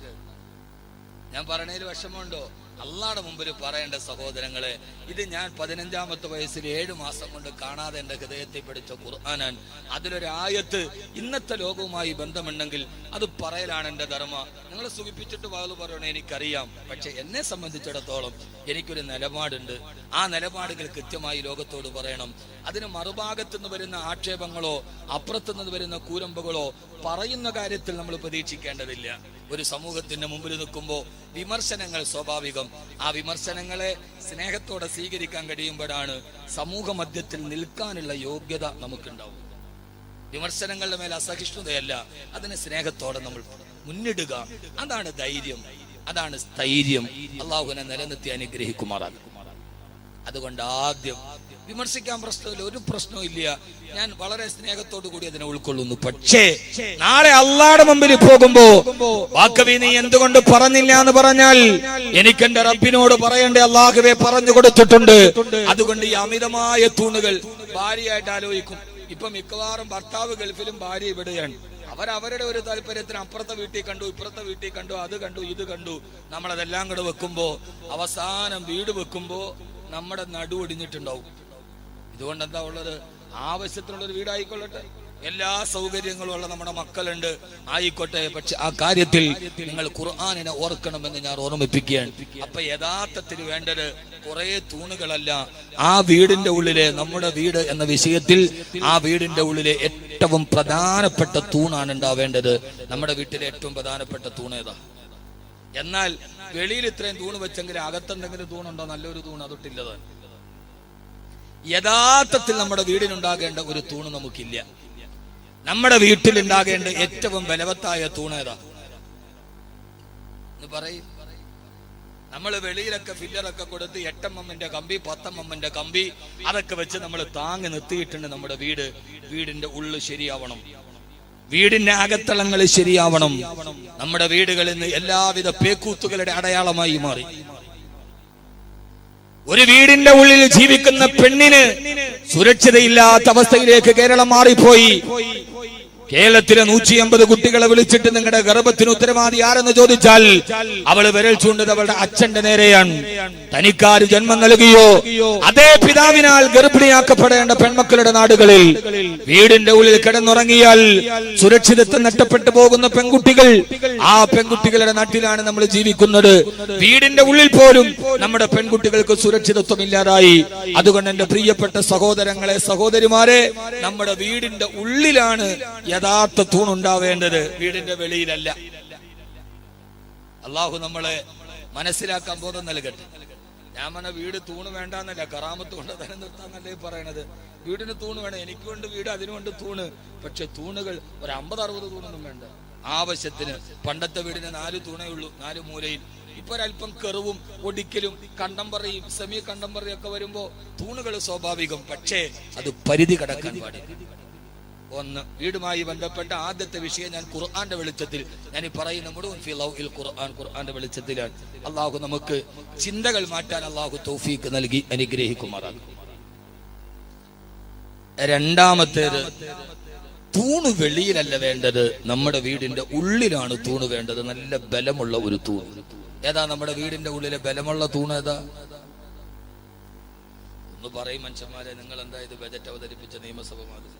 ഞാൻ പറഞ്ഞതിൽ വിഷമമുണ്ടോ? അള്ളാഹുടെ മുമ്പിൽ പറയേണ്ട സഹോദരങ്ങളെ, ഇത് ഞാൻ 15-ാമത്തെ വയസ്സിൽ 7 മാസം കൊണ്ട് കാണാതെ എന്റെ ഹൃദയത്തിൽ പഠിച്ച ഖുർആനാണ്. അതിലൊരു ആയത്ത് ഇന്നത്തെ ലോകവുമായി ബന്ധമുണ്ടെങ്കിൽ അത് പറയലാണ് എന്റെ ധർമ്മ. നിങ്ങളെ സുഖിപ്പിച്ചിട്ട് വാള് പറയണേ എനിക്കറിയാം. പക്ഷെ എന്നെ സംബന്ധിച്ചിടത്തോളം എനിക്കൊരു നിലപാടുണ്ട്. ആ നിലപാടുകൾ കൃത്യമായി ലോകത്തോട് പറയണം. അതിന് മറുഭാഗത്തുനിന്ന് വരുന്ന ആക്ഷേപങ്ങളോ അപ്പുറത്തുനിന്ന് വരുന്ന കൂരമ്പുകളോ പറയുന്ന കാര്യത്തിൽ നമ്മൾ പ്രതീക്ഷിക്കേണ്ടതില്ല. ഒരു സമൂഹത്തിന്റെ മുമ്പിൽ നിൽക്കുമ്പോൾ വിമർശനങ്ങൾ സ്വാഭാവികം. ആ വിമർശനങ്ങളെ സ്നേഹത്തോടെ സ്വീകരിക്കാൻ കഴിയുമ്പോഴാണ് സമൂഹ മധ്യത്തിൽ നിൽക്കാനുള്ള യോഗ്യത നമുക്കുണ്ടാവും. വിമർശനങ്ങളുടെ മേൽ അസഹിഷ്ണുതയല്ല, അതിനെ സ്നേഹത്തോടെ നമ്മൾ മുന്നിടുക. അതാണ് ധൈര്യം, അതാണ് സ്ഥൈര്യം. അള്ളാഹുവിനെ നിലനിർത്തി അനുഗ്രഹിക്കുമാറാകും. അതുകൊണ്ട് ആദ്യം വിമർശിക്കാൻ പ്രശ്നമില്ല, ഒരു പ്രശ്നവും ഇല്ല. ഞാൻ വളരെ സ്നേഹത്തോടു കൂടി അതിനെ ഉൾക്കൊള്ളുന്നു. പക്ഷേ നാളെ അള്ളാഹുവിന്റെ മുമ്പിൽ പോകുമ്പോ വാക്കവി നീ എന്തുകൊണ്ട് പറഞ്ഞില്ല എന്ന് പറഞ്ഞാൽ എനിക്ക് എന്റെ റബ്ബിനോട് പറയണ്ടേ, അള്ളാഹുവെ പറഞ്ഞു കൊടുത്തിട്ടുണ്ട്. അതുകൊണ്ട് ഈ അമിതമായ തൂണുകൾ ഭാര്യയായിട്ട് ആലോചിക്കും. ഇപ്പൊ മിക്കവാറും ഭർത്താവ് ഗൾഫിലും ഭാര്യ ഇവിടെയാണ്. അവരവരുടെ ഒരു താല്പര്യത്തിന് അപ്പുറത്തെ വീട്ടിൽ കണ്ടു, ഇപ്പുറത്തെ വീട്ടിൽ കണ്ടു, അത് കണ്ടു, ഇത് കണ്ടു. നമ്മളതെല്ലാം കൂടെ വെക്കുമ്പോ അവസാനം വീട് വെക്കുമ്പോ നമ്മുടെ നടുവൊടിഞ്ഞിട്ടുണ്ടാവും. ഇതുകൊണ്ട് എന്താ ഉള്ളത്? ആവശ്യത്തിനുള്ളൊരു വീടായിക്കൊള്ളട്ടെ, എല്ലാ സൗകര്യങ്ങളും ഉള്ള നമ്മുടെ മക്കളുണ്ട്, ആയിക്കോട്ടെ. പക്ഷെ ആ കാര്യത്തിൽ നിങ്ങൾ ഖുർആനിനെ ഓർക്കണമെന്ന് ഞാൻ ഓർമ്മിപ്പിക്കുകയാണ്. അപ്പൊ യഥാർത്ഥത്തിൽ വേണ്ടത് കുറെ തൂണുകളല്ല. ആ വീടിന്റെ ഉള്ളിലെ, നമ്മുടെ വീട് എന്ന വിഷയത്തിൽ ആ വീടിന്റെ ഉള്ളിലെ ഏറ്റവും പ്രധാനപ്പെട്ട തൂണാണ് ഉണ്ടാവേണ്ടത്. നമ്മുടെ വീട്ടിലെ ഏറ്റവും പ്രധാനപ്പെട്ട തൂണേതാ? എന്നാൽ വെളിയിൽ ഇത്രയും തൂണ് വെച്ചെങ്കിൽ അകത്തെന്തെങ്കിലും തൂണുണ്ടോ? നല്ലൊരു തൂണ് അതൊട്ടില്ലതാണ്. യഥാർത്ഥത്തിൽ നമ്മുടെ വീടിനുണ്ടാകേണ്ട ഒരു തൂണ് നമുക്കില്ല. നമ്മുടെ വീട്ടിലുണ്ടാകേണ്ട ഏറ്റവും ബലവത്തായ തൂണേതാ എന്ന് പറയും. നമ്മൾ വെളിയിലൊക്കെ ഫില്ലറൊക്കെ കൊടുത്ത് 8 mm കമ്പി, 10 mm കമ്പി അതൊക്കെ വെച്ച് നമ്മൾ താങ്ങി നിർത്തിയിട്ടുണ്ട്. നമ്മുടെ വീടിന്റെ ഉള്ളു ശരിയാവണം, വീടിന്റെ അകത്തളങ്ങൾ ശരിയാവണം. നമ്മുടെ വീടുകളിൽ നിന്ന് എല്ലാവിധ പേക്കൂത്തുകളുടെ അടയാളമായി മാറി. ഒരു വീടിന്റെ ഉള്ളിൽ ജീവിക്കുന്ന പെണ്ണിന് സുരക്ഷിതയില്ലാത്ത അവസ്ഥയിലേക്ക് കേരളം മാറിപ്പോയി. കേരളത്തിലെ 150 കുട്ടികളെ വിളിച്ചിട്ട് നിങ്ങളുടെ ഗർഭത്തിന് ഉത്തരവാദി ആരെന്ന് ചോദിച്ചാൽ അവള് വിരൽ ചൂണ്ടത് അവളുടെ അച്ഛന്റെ നേരെയാണ്. തനിക്കാര് ജന്മം നൽകിയോ അതേ പിതാവിനാൽ ഗർഭിണിയാക്കപ്പെടേണ്ട പെൺമക്കളുടെ നാടുകളിൽ വീടിന്റെ ഉള്ളിൽ കിടന്നുറങ്ങിയാൽ സുരക്ഷിതത്വം നഷ്ടപ്പെട്ടു പോകുന്ന പെൺകുട്ടികൾ, ആ പെൺകുട്ടികളുടെ നാട്ടിലാണ് നമ്മൾ ജീവിക്കുന്നത്. വീടിന്റെ ഉള്ളിൽ പോലും നമ്മുടെ പെൺകുട്ടികൾക്ക് സുരക്ഷിതത്വം ഇല്ലാതായി. അതുകൊണ്ട് എന്റെ പ്രിയപ്പെട്ട സഹോദരങ്ങളെ, സഹോദരിമാരെ, നമ്മുടെ വീടിന്റെ ഉള്ളിലാണ് യഥാർത്ഥ തൂണുണ്ടാവേണ്ടത്, വീടിന്റെ വെളിയിലല്ല. അള്ളാഹു നമ്മളെ മനസ്സിലാക്കാൻ ബോധം നൽകട്ടെ. ഞാൻ പറഞ്ഞ വീട് തൂണ് വേണ്ടെന്നല്ല, കറാമത്ത് കൊണ്ട് തന്നെ നിർത്താന്നല്ലേ പറയണത്. വീടിന് തൂണ് വേണം, എനിക്കുണ്ട് വീട്, അതിനുകൊണ്ട് തൂണ്. പക്ഷെ തൂണുകൾ ഒരു 50-60 തൂണൊന്നും വേണ്ട. ആവശ്യത്തിന്. പണ്ടത്തെ വീടിന് 4 തൂണേ ഉള്ളൂ, 4 മൂലയിൽ. ഇപ്പൊ ഒരല്പം കെറുവും ഒടിക്കലും കണ്ടംപറയും സെമി കണ്ടംപറയും ഒക്കെ വരുമ്പോ തൂണുകൾ സ്വാഭാവികം. പക്ഷേ അത് പരിധി കടക്കാൻ പാടില്ല. ഒന്ന്, വീടുമായി ബന്ധപ്പെട്ട ആദ്യത്തെ വിഷയം ഞാൻ ഖുർആന്റെ വെളിച്ചത്തിൽ ഞാൻ ഈ പറയുന്ന മുഴുവൻ ഖുർആന്റെ വെളിച്ചത്തിലാണ്. അള്ളാഹു നമുക്ക് ചിന്തകൾ മാറ്റാൻ അള്ളാഹു തൗഫീഖ് നൽകി അനുഗ്രഹിക്കുമാറാകും. രണ്ടാമത്തേത്, തൂണ് വെളിയിലല്ല വേണ്ടത്, നമ്മുടെ വീടിന്റെ ഉള്ളിലാണ് തൂണ് വേണ്ടത്. നല്ല ബലമുള്ള ഒരു തൂൺ. ഏതാ നമ്മുടെ വീടിന്റെ ഉള്ളിലെ ബലമുള്ള തൂണ്? ഏതാ ഒന്ന് പറയും മനുഷ്യന്മാരെ. നിങ്ങൾ എന്താ ഇത് ബജറ്റ് അവതരിപ്പിച്ച നിയമസഭ മാതിരി?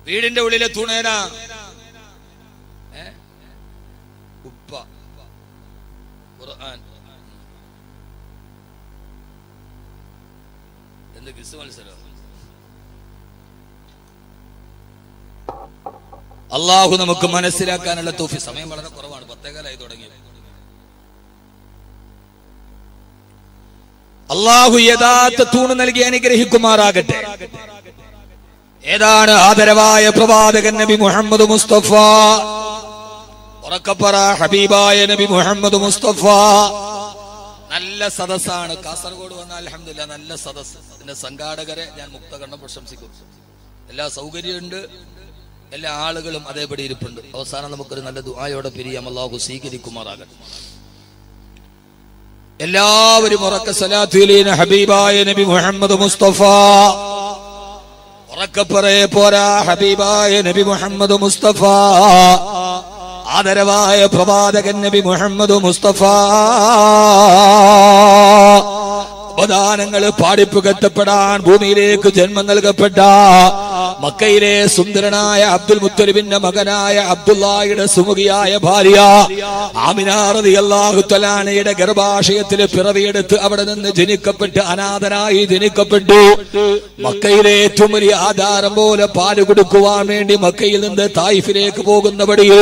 വീടിന്റെ ഉള്ളിലെ തൂണേനാ? ഉപ്പ, ഖുർആൻ. എന്ത് ക്വിസ് മത്സരം? അള്ളാഹു നമുക്ക് മനസ്സിലാക്കാനുള്ള തൗഫീഖ്. സമയം വളരെ കുറവാണ്, 10:15 തുടങ്ങി. അള്ളാഹു യഥാർത്ഥ തൂണ് നൽകി അനുഗ്രഹിക്കുമാറാകട്ടെ. ഏതാണ് ആദരവായ പ്രവാചകൻ നബി മുഹമ്മദ് മുസ്തഫ? ഉറക്കപ്പറ, ഹബീബായ നബി മുഹമ്മദ് മുസ്തഫ. നല്ല സദസ്സാണ്. കാസർഗോഡ് വന്നാൽ അൽഹംദുലില്ലാഹ് നല്ല സദസ്സ്. ഇതിന്റെ സംഘാടകരെ ഞാൻ മുക്തകണ്ഠം പ്രശംസിക്കും. എല്ലാ സൗകര്യമുണ്ട്, എല്ലാ ആളുകളും അതേപടി ഇരിപ്പുണ്ട്. അവസാനം നമുക്കൊരു നല്ല ദുആയോടെ പിരിയാം. അല്ലാഹു സ്വീകരിക്കുമാറാകട്ടെ. എല്ലാവരും ഉറക്ക സ്വലാത്തു അലൈഹി ഹബീബായ നബി മുഹമ്മദ് മുസ്തഫ. ഉറക്കപ്പറേ പോരാ, ഹബീബായ നബി മുഹമ്മദ് മുസ്തഫ. ആദരവായ പ്രവാചകൻ നബി മുഹമ്മദ് മുസ്തഫ. അവദാനങ്ങൾ പാടിപ്പുകത്തപ്പെടാൻ ഭൂമിയിലേക്ക് ജന്മം നൽകപ്പെട്ട മക്കയിലെ സുന്ദരനായ അബ്ദുൽ മുത്തലിബിന്റെ മകനായ അബ്ദുല്ലാഹിയുടെ സുമുഖിയായ ഭാര്യ ആമിന റളിയല്ലാഹു തആല അൻഹയുടെ ഗർഭാശയത്തിൽ പിറവിയെടുത്ത് അവിടെ നിന്ന് ജനിക്കപ്പെട്ട് അനാഥനായി ജനിക്കപ്പെട്ടു. മക്കയിലെ ഏറ്റവും വലിയ ആധാരം പോലെ പാല് കൊടുക്കുവാൻ വേണ്ടി മക്കയിൽ നിന്ന് തായിഫിലേക്ക് പോകുന്ന വഴിയിൽ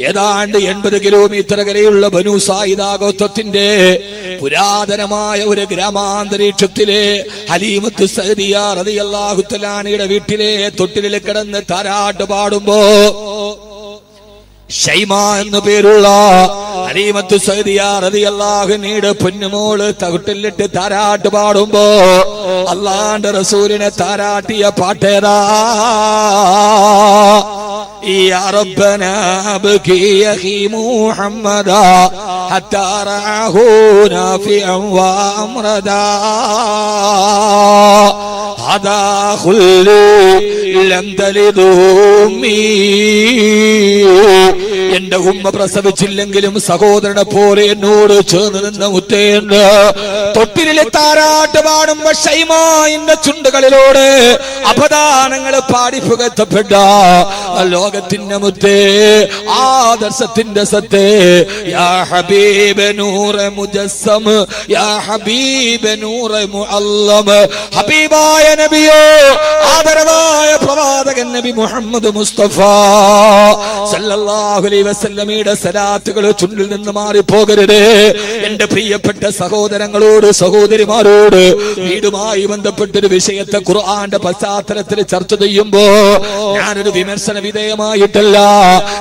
ഏതാണ്ട് 80 കിലോമീറ്റർ അകലെയുള്ള ബനൂ സായിദ ഗോത്രത്തിന്റെ പുരാതനമായ ഒരു ഗ്രാമാന്തരീക്ഷത്തിലെ ഹലീമത്ത് സഅദിയ റളിയല്ലാഹു തആല അൻഹയുടെ വീട്ടിലെ തൊട്ടിലിൽ കിടന്ന് താരാട്ട് പാടുമ്പോ ഷൈമ എന്നു പേരുള്ള ഹലീമത്ത് സഅദിയ റളിയല്ലാഹു അൻഹയുടെ പൊന്നുമോള് തൊട്ടിലിട്ട് താരാട്ട് പാടുമ്പോ അല്ലാഹുവിന്റെ റസൂലിനെ താരാട്ടിയ പാട്ടേതാ? യാ റബ്ബനാ അബ്കി അഖി മുഹമ്മദാ ഹത്താ റഅഹു നാഫിഅൻ വഅംറദാ ഹദാ ഖുല്ലി ലം തലിദു ഉമ്മി. എന്റെ ഉമ്മ പ്രസവിച്ചില്ലെങ്കിലും സഹോദരനെ പോലെ എന്നോട് ചേർന്ന് നിന്ന മുത്തേണ്ട്. തൊട്ടിലെ താരാട്ട് പാടുമ്പോ ഷൈമാന്റെ ചുണ്ടുകളിലൂടെ അപദാനങ്ങൾ പാടി പുകഴ്ത്തപ്പെട്ട ലോകത്തിന്റെ മുത്തേ, ആദർശത്തിന്റെ സത്തേ, യാ ഹബീബ് നൂറെ മുജസ്സം, യാ ഹബീബ് നൂറെ മുഅല്ലം. ഹബീബായ നബിയോ, ആദരവായ പ്രവാചകൻ നബി മുഹമ്മദ് മുസ്തഫ സല്ലല്ലാഹു അലൈഹി വസല്ലമയുടെ സലാത്തുകൾ ചുണ്ടിൽ നിന്ന് മാറിപ്പോകരുത്. എന്റെ പ്രിയപ്പെട്ട സഹോദരങ്ങളോട് സഹോദരിമാരോട് വീടുമായി ബന്ധപ്പെട്ടൊരു വിഷയത്തെ ഖുർആന്റെ പശ്ചാത്തലത്തിൽ ചർച്ച ചെയ്യുമ്പോ ഞാനൊരു വിമർശന വിധേയമായിട്ടല്ല.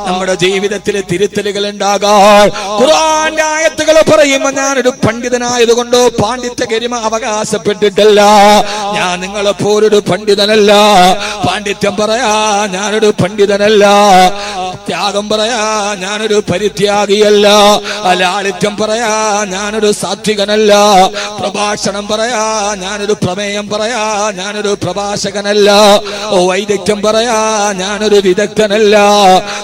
നമ്മുടെ ജീവിതത്തിലെ തിരുത്തലുകൾ ഉണ്ടാകാൻ ഖുർആന്റെ ആയത്തുകൾ പറയുമ്പോ ഞാനൊരു പണ്ഡിതനായതുകൊണ്ടോ പാണ്ഡിത്യ ഗരിമ അവകാശപ്പെട്ടിട്ടല്ല. ഞാൻ നിങ്ങളെപ്പോലൊരു പണ്ഡിതനല്ല. പാണ്ഡിത്യം പറയാ ഞാനൊരു പണ്ഡിതനല്ല. ത്യാഗം പറയാ ഞാനൊരു പരിത്യാഗിയല്ല. ലാളിത്യം പറയാ ഞാനൊരു സാത്വികനല്ല. പ്രഭാഷണം പറയാ ഞാനൊരു പ്രമേയം പറയാ ഞാനൊരു പ്രഭാഷകനല്ല. വൈദഗ്ധ്യം പറയാ ഞാനൊരു വിദഗ്ധനല്ല.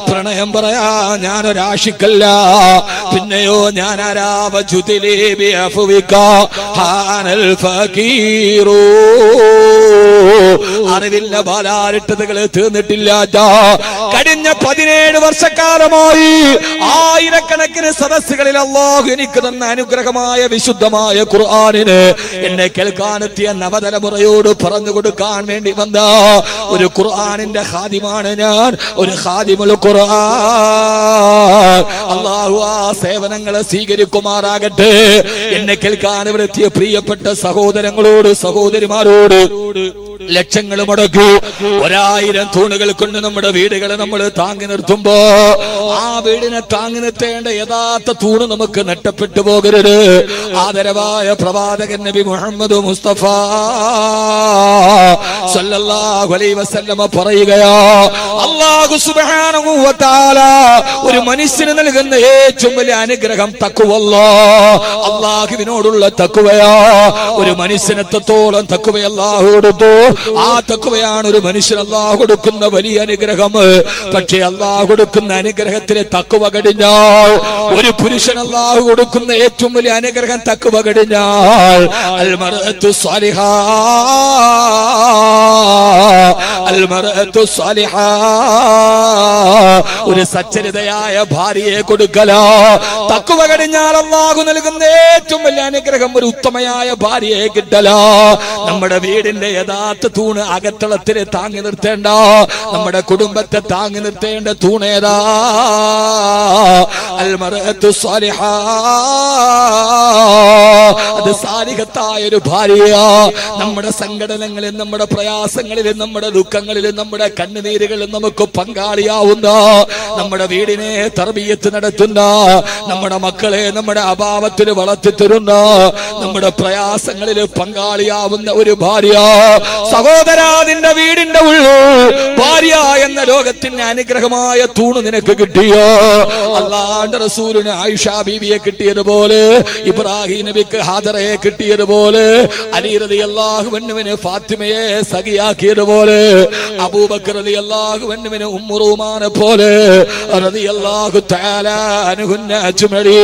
പ്രണയം പറയാ ഞാനൊരാഷിക്കല്ല. പിന്നെയോ അറിവില്ല ബാലാരിട്ടതകൾ തീർന്നിട്ടില്ല. കഴിഞ്ഞ 17 വർഷക്കാലമായി ആയിരക്കണക്കിന് സദസ്സുകളിൽ അല്ലാഹു എനിക്ക് തന്ന അനുഗ്രഹമായ വിശുദ്ധമായ ഖുർആനിന് എന്നെ കേൾക്കാനെത്തിയ നവതലമുറയോട് പറഞ്ഞു കൊടുക്കാൻ വേണ്ടി വന്ന ഒരു ഖുർആനിന്റെ ഖാദിമാണ് ഞാൻ, ഒരു ഖാദിമുൽ ഖുർആൻ. അല്ലാഹു ആ സേവനങ്ങളെ സ്വീകരിക്കുമാറാകട്ടെ. എന്നെ കേൾക്കാൻ ഇവിടെ എത്തിയ പ്രിയപ്പെട്ട സഹോദരങ്ങളോട് സഹോദരിമാരോട് ലക്ഷങ്ങൾ മുടക്കൂ 1000 തൂണുകൾ കൊണ്ട് നമ്മുടെ വീടുകളെ നമ്മൾ താങ്ങി നിർത്തുമ്പോ ആ വീടിനെ താങ്ങി നിർത്തേണ്ട യഥാർത്ഥ തൂണ് നമുക്ക് നഷ്ടപ്പെട്ടു പോകരുത്. ആദരവായ പ്രവാചകൻ നബി മുഹമ്മദ് മുസ്തഫ സല്ലല്ലാഹു അലൈഹി വസല്ലമ പറയുകയാ, അല്ലാഹു സുബ്ഹാനഹു വ തആല ഒരു മനുഷ്യന് നൽകുന്ന ഏറ്റവും വലിയ അനുഗ്രഹം തഖ്വല്ലാഹ്, അല്ലാഹുവിനോടുള്ള തഖ്വയാ. ഒരു മനുഷ്യന് എത്രത്തോളം തഖ്വ അല്ലാഹു കൊടുത്തു, ആ തഖ്വയാണ് ഒരു മനുഷ്യന് അല്ലാഹു കൊടുക്കുന്ന വലിയ അനുഗ്രഹം. പക്ഷേ അല്ലാഹു കൊടുക്കുന്ന അനുഗ്രഹത്തിലെ തഖ്വ കടിഞ്ഞാൽ, ഒരു പുരുഷൻ അല്ലാഹു കൊടുക്കുന്ന ഏറ്റവും വലിയ അനുഗ്രഹം തഖ്വ കടിഞ്ഞാൽ, അൽ മർഅത്തു സ്വാലിഹാ, അൽ മർഅത്തു സ്വാലിഹാ, ഒരു സച്ചരിതയായ ഭാര്യയെ കൊടുക്കല. തഖ്വ കടിഞ്ഞാൽ അല്ലാഹു നൽകുന്ന ഏറ്റവും വലിയ അനുഗ്രഹം ഒരു ഉത്തമയായ ഭാര്യയെ കിട്ടല. നമ്മുടെ വീടിന്റെ യഥാർത്ഥ തൂണ് അകത്തളത്തിലെ താങ്ങി നിർത്തേണ്ട, നമ്മുടെ കുടുംബത്തെ താങ്ങി നിർത്തേണ്ട തൂണേതാ? അൽ മർഅത്തു സ്വാലിഹാ, അത് സാലിഹത്തായ ഒരു ഭാര്യ. നമ്മുടെ സംഘടനകളിൽ, നമ്മുടെ പ്രയാസങ്ങളിലും, നമ്മുടെ ദുഃഖങ്ങളിലും, നമ്മുടെ കണ്ണുനീരുകളിലും നമുക്ക് പങ്കാളിയാവുന്ന, നമ്മുടെ വീടിനെ തർബിയത്ത് നടത്തുന്ന, നമ്മുടെ മക്കളെ നമ്മുടെ അഭാവത്തിന് വളർത്തിത്തരുന്ന, നമ്മുടെ പ്രയാസങ്ങളിൽ പങ്കാളിയാവുന്ന ഒരു ഭാര്യ. സഹോദരാ, നിന്റെ വീടിന്റെ ഉള്ളിൽ ഭാര്യ എന്ന ലോകത്തിന്റെ അനുഗ്രഹമായ തൂണ് നിനക്ക് കിട്ടിയോ? അല്ലാഹുവിന്റെ റസൂലിന് ആയിഷ ബീവിയെ കിട്ടിയതുപോലെ, ഇബ്രാഹിം നബിക്ക് ഹാജറയെ കിട്ടിയതുപോലെ, അലി റളിയല്ലാഹു അൻഹുവിനെ ഫാത്തിമയെ സഖിയാക്കിയതുപോലെ, അബൂബക്കർ റളിയല്ലാഹു അൻഹുവിനെ ഉമ്മു റൂമാനെ പോലെ റളിയല്ലാഹു തആല അൻഹുന്ന അജ്മഈൻ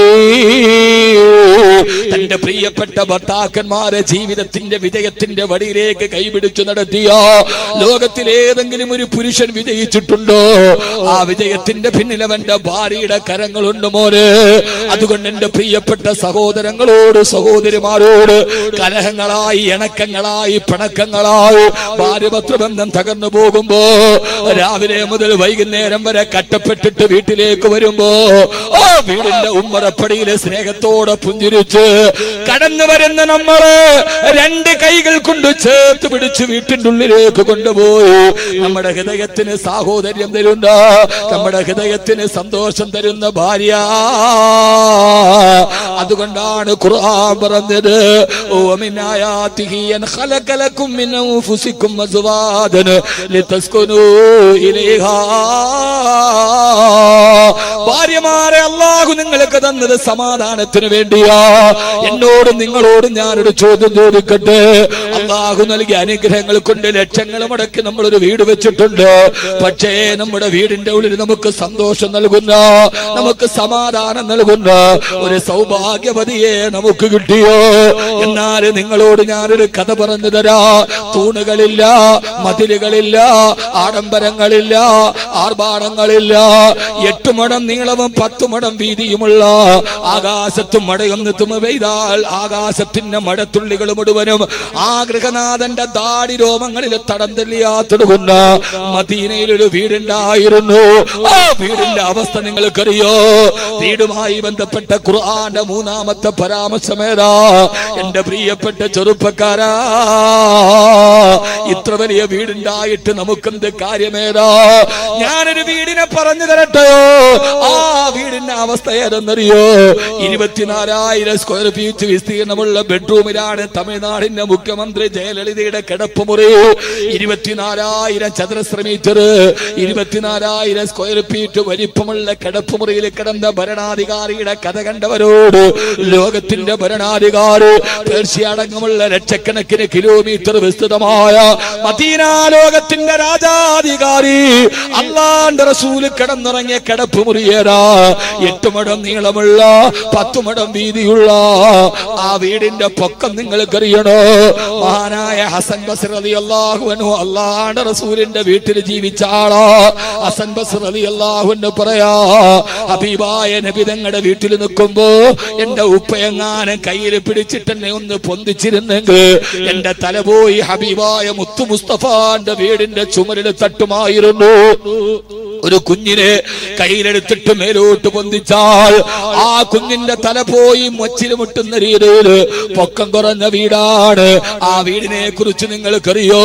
തന്റെ പ്രിയപ്പെട്ട ഭർത്താക്കന്മാരെ ജീവിതത്തിന്റെ വിജയത്തിന്റെ വടിയിലേക്ക് കൈപിടിച്ചു നടത്തിയ ലോകത്തിലേതെങ്കിലും ഒരു പുരുഷൻ വിജയിച്ചിട്ടുണ്ടോ? ആ വിജയത്തിന്റെ പിന്നിൽ അവന്റെ ഭാര്യയുടെ കരങ്ങളുണ്ട് മോനെ. അതുകൊണ്ട് എന്റെ പ്രിയപ്പെട്ട സഹോദരങ്ങളോട് സഹോദരിമാരോട് കലഹങ്ങളായി, ഇണക്കങ്ങളായി, പിണക്കങ്ങളായി ഭാര്യഭർത്തൃബന്ധം തകർന്നു പോകുമ്പോ, രാവിലെ മുതൽ വൈകുന്നേരം വരെ കട്ടപ്പെട്ടിട്ട് വീട്ടിലേക്ക് വരുമ്പോ ആ വീടിന്റെ ഉമ്മറപ്പടിയിലെ സ്നേഹത്തോടെ പുഞ്ചിരിച്ച് കടന്നു വരുന്ന നമ്മള് രണ്ട് കൈകൾ കൊണ്ട് ചേർത്ത് പിടിച്ച് വീട്ടിന്റെ ഉള്ളിലേക്ക് കൊണ്ടുപോയി നമ്മുടെ ഹൃദയത്തിന് സാഹോദര്യം തരുന്ന, നമ്മുടെ ഹൃദയത്തിന് സന്തോഷം തരുന്ന ഭാര്യ. അതുകൊണ്ടാണ് ഖുർആൻ പറഞ്ഞത്, വമിൻ ആയാതിഹി അൻ ഖലഖ ലക്കും മിൻ അൻഫുസികും അസ്വാദൻ ലിതസ്കുനൂ ഇലൈഹാ. ഭാര്യമാരെ അല്ലാഹു നിങ്ങൾക്ക് തന്നത് സമാധാനത്തിന് വേണ്ടിയാ. എന്നോടും നിങ്ങളോടും ഞാനൊരു ചോദ്യം ചോദിക്കട്ടെ. അല്ലാഹു നൽകിയ അനുഗ്രഹങ്ങൾ കൊണ്ട് ലക്ഷങ്ങൾ മുടക്കി നമ്മളൊരു വീട് വെച്ചിട്ടുണ്ട്. പക്ഷേ നമ്മുടെ വീടിന്റെ ഉള്ളിൽ നമുക്ക് സന്തോഷം നൽകുന്ന, നമുക്ക് സമാധാനം നൽകുന്ന ഒരു സൗഭാഗ്യവതിയെ നമുക്ക് കിട്ടിയോ? എന്നാൽ നിങ്ങളോട് ഞാനൊരു കഥ പറഞ്ഞു തരാ. തൂണുകളില്ല, മതിലുകളില്ല, ആഡംബരങ്ങളില്ല, ആർഭാടങ്ങളില്ല, 8 മടം നീളവും 10 മടം വീതിയുമുള്ള ആകാശത്തും മടയൊന്നെത്തും പെയ്താൽ ആകാശത്തിന്റെ മഴത്തുള്ളികൾ മുഴുവനും ആ ഗൃഹനാഥന്റെ ദാടി രോമങ്ങളിൽ തടം തെല്ലിയാത്തൊടുക്കുന്ന മദീനയിലൊരു വീടുണ്ടായിരുന്നു. ആ വീടിന്റെ അവസ്ഥ നിങ്ങൾക്കറിയോ? വീടുമായി ബന്ധപ്പെട്ട ഖുർആന്റെ 3ാമത്തെ പരാമർശമേതാ? എന്റെ പ്രിയപ്പെട്ട ചെറുപ്പക്കാരാ, ഇത്ര വലിയ വീടുണ്ടായിട്ട് നമുക്കെന്ത് കാര്യമേതാ? ഞാനൊരു വീടിനെ പറഞ്ഞു തരട്ടെയോ? ആ വീടിന്റെ അവസ്ഥ ഏതെന്നറിയോ? 24,000 സ്ക്വയർ ഫീറ്റ് വിസ്തീർണമുള്ള ബെഡ്റൂമിലാണ് തമിഴ്നാടിന്റെ മുഖ്യമന്ത്രി ജയലളിതയുടെ കിടപ്പുമുറി. 24,000 ചതുരശ്ര മീറ്റർ, 24,000 സ്ക്വയർ ഫീറ്റ് വലിപ്പമുള്ള കിടപ്പുമുറിയിൽ കിടന്ന ഭരണാധികാരിയുടെ കഥ കണ്ടവരോട്, ലോകത്തിന്റെ ഭരണാധികാരി പേർഷ്യ അടക്കമുള്ള ലക്ഷക്കണക്കിന് കിലോമീറ്റർ വിസ്തൃതമായ മദീന ലോകത്തിന്റെ രാജാധികാരി അല്ലാഹുവിന്റെ റസൂല് കിടന്നിറങ്ങിയ കിടപ്പുമുറിയേറാ 8 മടം നീളമുള്ള 10 മടം വീതിയുള്ള ആ വീടിന്റെ പൊക്കം നിങ്ങൾക്കറിയണോ? മഹാനായ ഹസൻ ബസ്രി റളിയല്ലാഹു അൻഹു അല്ലാഹുവിന്റെ റസൂലിന്റെ വീട്ടിൽ ജീവിച്ച ആളാ. ഹസൻ ബസ്രി റളിയല്ലാഹു അൻഹു പറയാ, ഹബീബായ നബി തങ്ങളുടെ വീട്ടിൽ നിൽക്കുമ്പോ എന്റെ ഉപ്പയെങ്ങാനും കയ്യിൽ പിടിച്ചിട്ട് എന്നെ ഒന്ന് പൊന്തിച്ചിരുന്നെങ്കിൽ എന്റെ തല പോയി ഹബീബായ മുത്തു മുസ്തഫാന്റെ വീടിന്റെ ചുമരിൽ തട്ടുമായിരുന്നു. ഒരു കുഞ്ഞിനെ കയ്യിലെടുത്തിട്ട് മേലോട്ട് പൊന്തിച്ചാൽ ആ കുഞ്ഞിന്റെ തല പോയി മച്ചിൽ മുട്ടുന്ന രീതിയിൽ പൊക്കം കുറഞ്ഞ വീടാണ്. ആ വീടിനെ കുറിച്ച് നിങ്ങൾക്കറിയോ?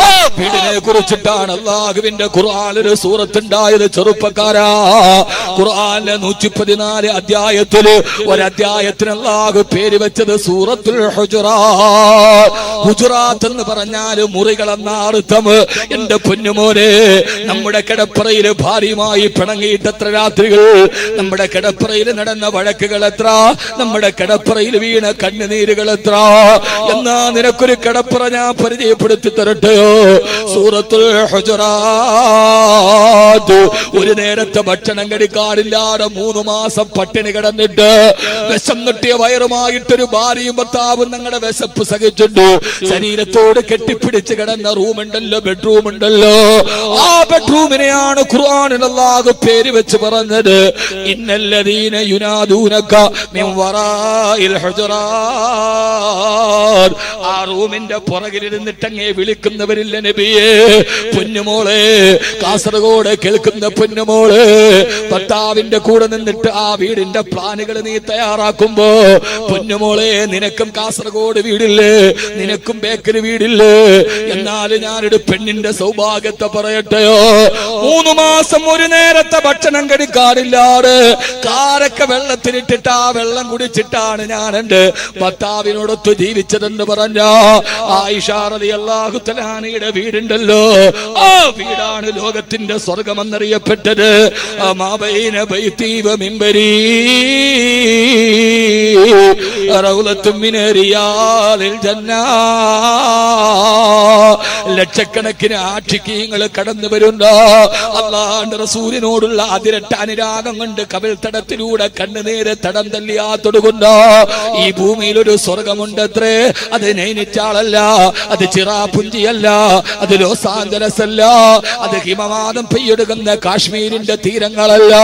ആ വീടിനെ കുറിച്ചിട്ടാണ് അല്ലാഹുവിന്റെ ഖുർആനിൽ സൂറത്തുണ്ടായത്. ചെറുപ്പക്കാരാ, ഖുർആനിലെ 114 അധ്യായത്തില് ഒരധ്യായത്തിന് അല്ലാഹു പേര് വെച്ചത് സൂറത്തുൽ ഹുജറാത്ത്. ഹുജറാത്ത് എന്ന് പറഞ്ഞാൽ മുറികൾ എന്ന അർത്ഥം. എന്റെ പൊന്നുമോനെ, നമ്മുടെ കിടപ്പറയിൽ ഭാര്യയുമായി പിണങ്ങിയിട്ട് എത്ര രാത്രികൾ, നമ്മുടെ കിടപ്പറയിൽ നടന്ന വഴക്കുകൾ എത്ര, നമ്മുടെ കിടപ്പറയിൽ വീണ കണ്ണുനീരുകൾ എത്ര. എന്നാ നിനക്കൊരു കിടപ്പറ ഞാൻ പരിചയപ്പെടുത്തി തരട്ടെയോ? സൂറത്തുൽ ഹുജറാത്ത്. ഒരു നേരത്തെ ഭക്ഷണം കഴിക്കാറില്ലാതെ 3 മാസം പട്ടിണി കിടന്നിട്ട് വിശന്നിട്ടിയ വയറുമായിട്ടൊരു ഭാര്യയും ഭർത്താവും നിങ്ങളുടെ വിശപ്പ് സഹിച്ചിട്ടു ശരീരത്തോട് കെട്ടിപ്പിടിച്ച് കിടന്ന റൂമുണ്ടല്ലോ, ബെഡ്റൂം ഉണ്ടല്ലോ. ആ ബെഡ്റൂമിനെയാണ് ഖുർആനിൽ അല്ലാഹു പേര് വെച്ച് പറഞ്ഞത്, ഇന്നല്ലദീന യുനാദൂനക മിൻ വറാഇൽ ഹുജറാത്ത്. ആ റൂമിന്റെ പുറകിൽ ഇരുന്നിട്ട് അങ്ങേ വിളിക്കുന്നവരില്ല നബിയേ. പൊന്നുമോളെ, കാസർഗോഡ് കേൾക്കുന്ന പൊന്നുമോളെ, ഭർത്താവിന്റെ കൂടെ നിന്നിട്ട് ആ വീടിന്റെ പ്ലാനുകൾ നീ തയ്യാറാക്കുമ്പോ, പൊന്നുമോളെ, നിനക്കും കാസർഗോഡ് വീടില്ലേ, നിനക്കും ബേക്കറി വീടില്ലേ? എന്നാൽ ഞാനൊരു പെണ്ണിന്റെ സൗഭാഗ്യത്തെ പറയട്ടെയോ? 3 മാസം ഒരു നേരത്തെ ഭക്ഷണം കഴിക്കാറില്ലാതെ കാരൊക്കെ വെള്ളത്തിലിട്ടിട്ട് ആ വെള്ളം കുടിച്ചിട്ടാണ് ഞാൻ എന്റെ ഭർത്താവിനോടൊത്ത് ജീവിച്ചതെന്ന് പറഞ്ഞ ആയിഷ റളിയല്ലാഹു തആലയുടെ വീടുണ്ടല്ലോ, ആ വീടാണ് ലോകത്തിന്റെ സ്വർഗമെന്നറിയപ്പെട്ടത്. മാബൈന ബൈതി വ മിൻബരി റൗളത്തും മിൻ റിയാദിൽ ജന്ന. ലക്ഷക്കണക്കിന് ആഷിഖീങ്ങൾ കടന്നു വരുന്ന അല്ലാഹുവിന്റെ റസൂലിനോടുള്ള അതിരട്ട അനുരാഗം കൊണ്ട് കവിൾ തടത്തിലൂടെ കണ്ണുനീര് തടം തല്ലിയാത്തൊടുക്കുന്ന ഈ ഭൂമിയിൽ ഒരു സ്വർഗമുണ്ടത്രേ. അത് നൈനിറ്റാളല്ല, അത് ചിറാപുഞ്ചിയല്ല, അത് ലോസ് ആഞ്ചലസ് അല്ല, അത് ഹിമവാദം പെയ്യൊടുക്കുന്ന കാശ്മീരിന്റെ തീരങ്ങളല്ല.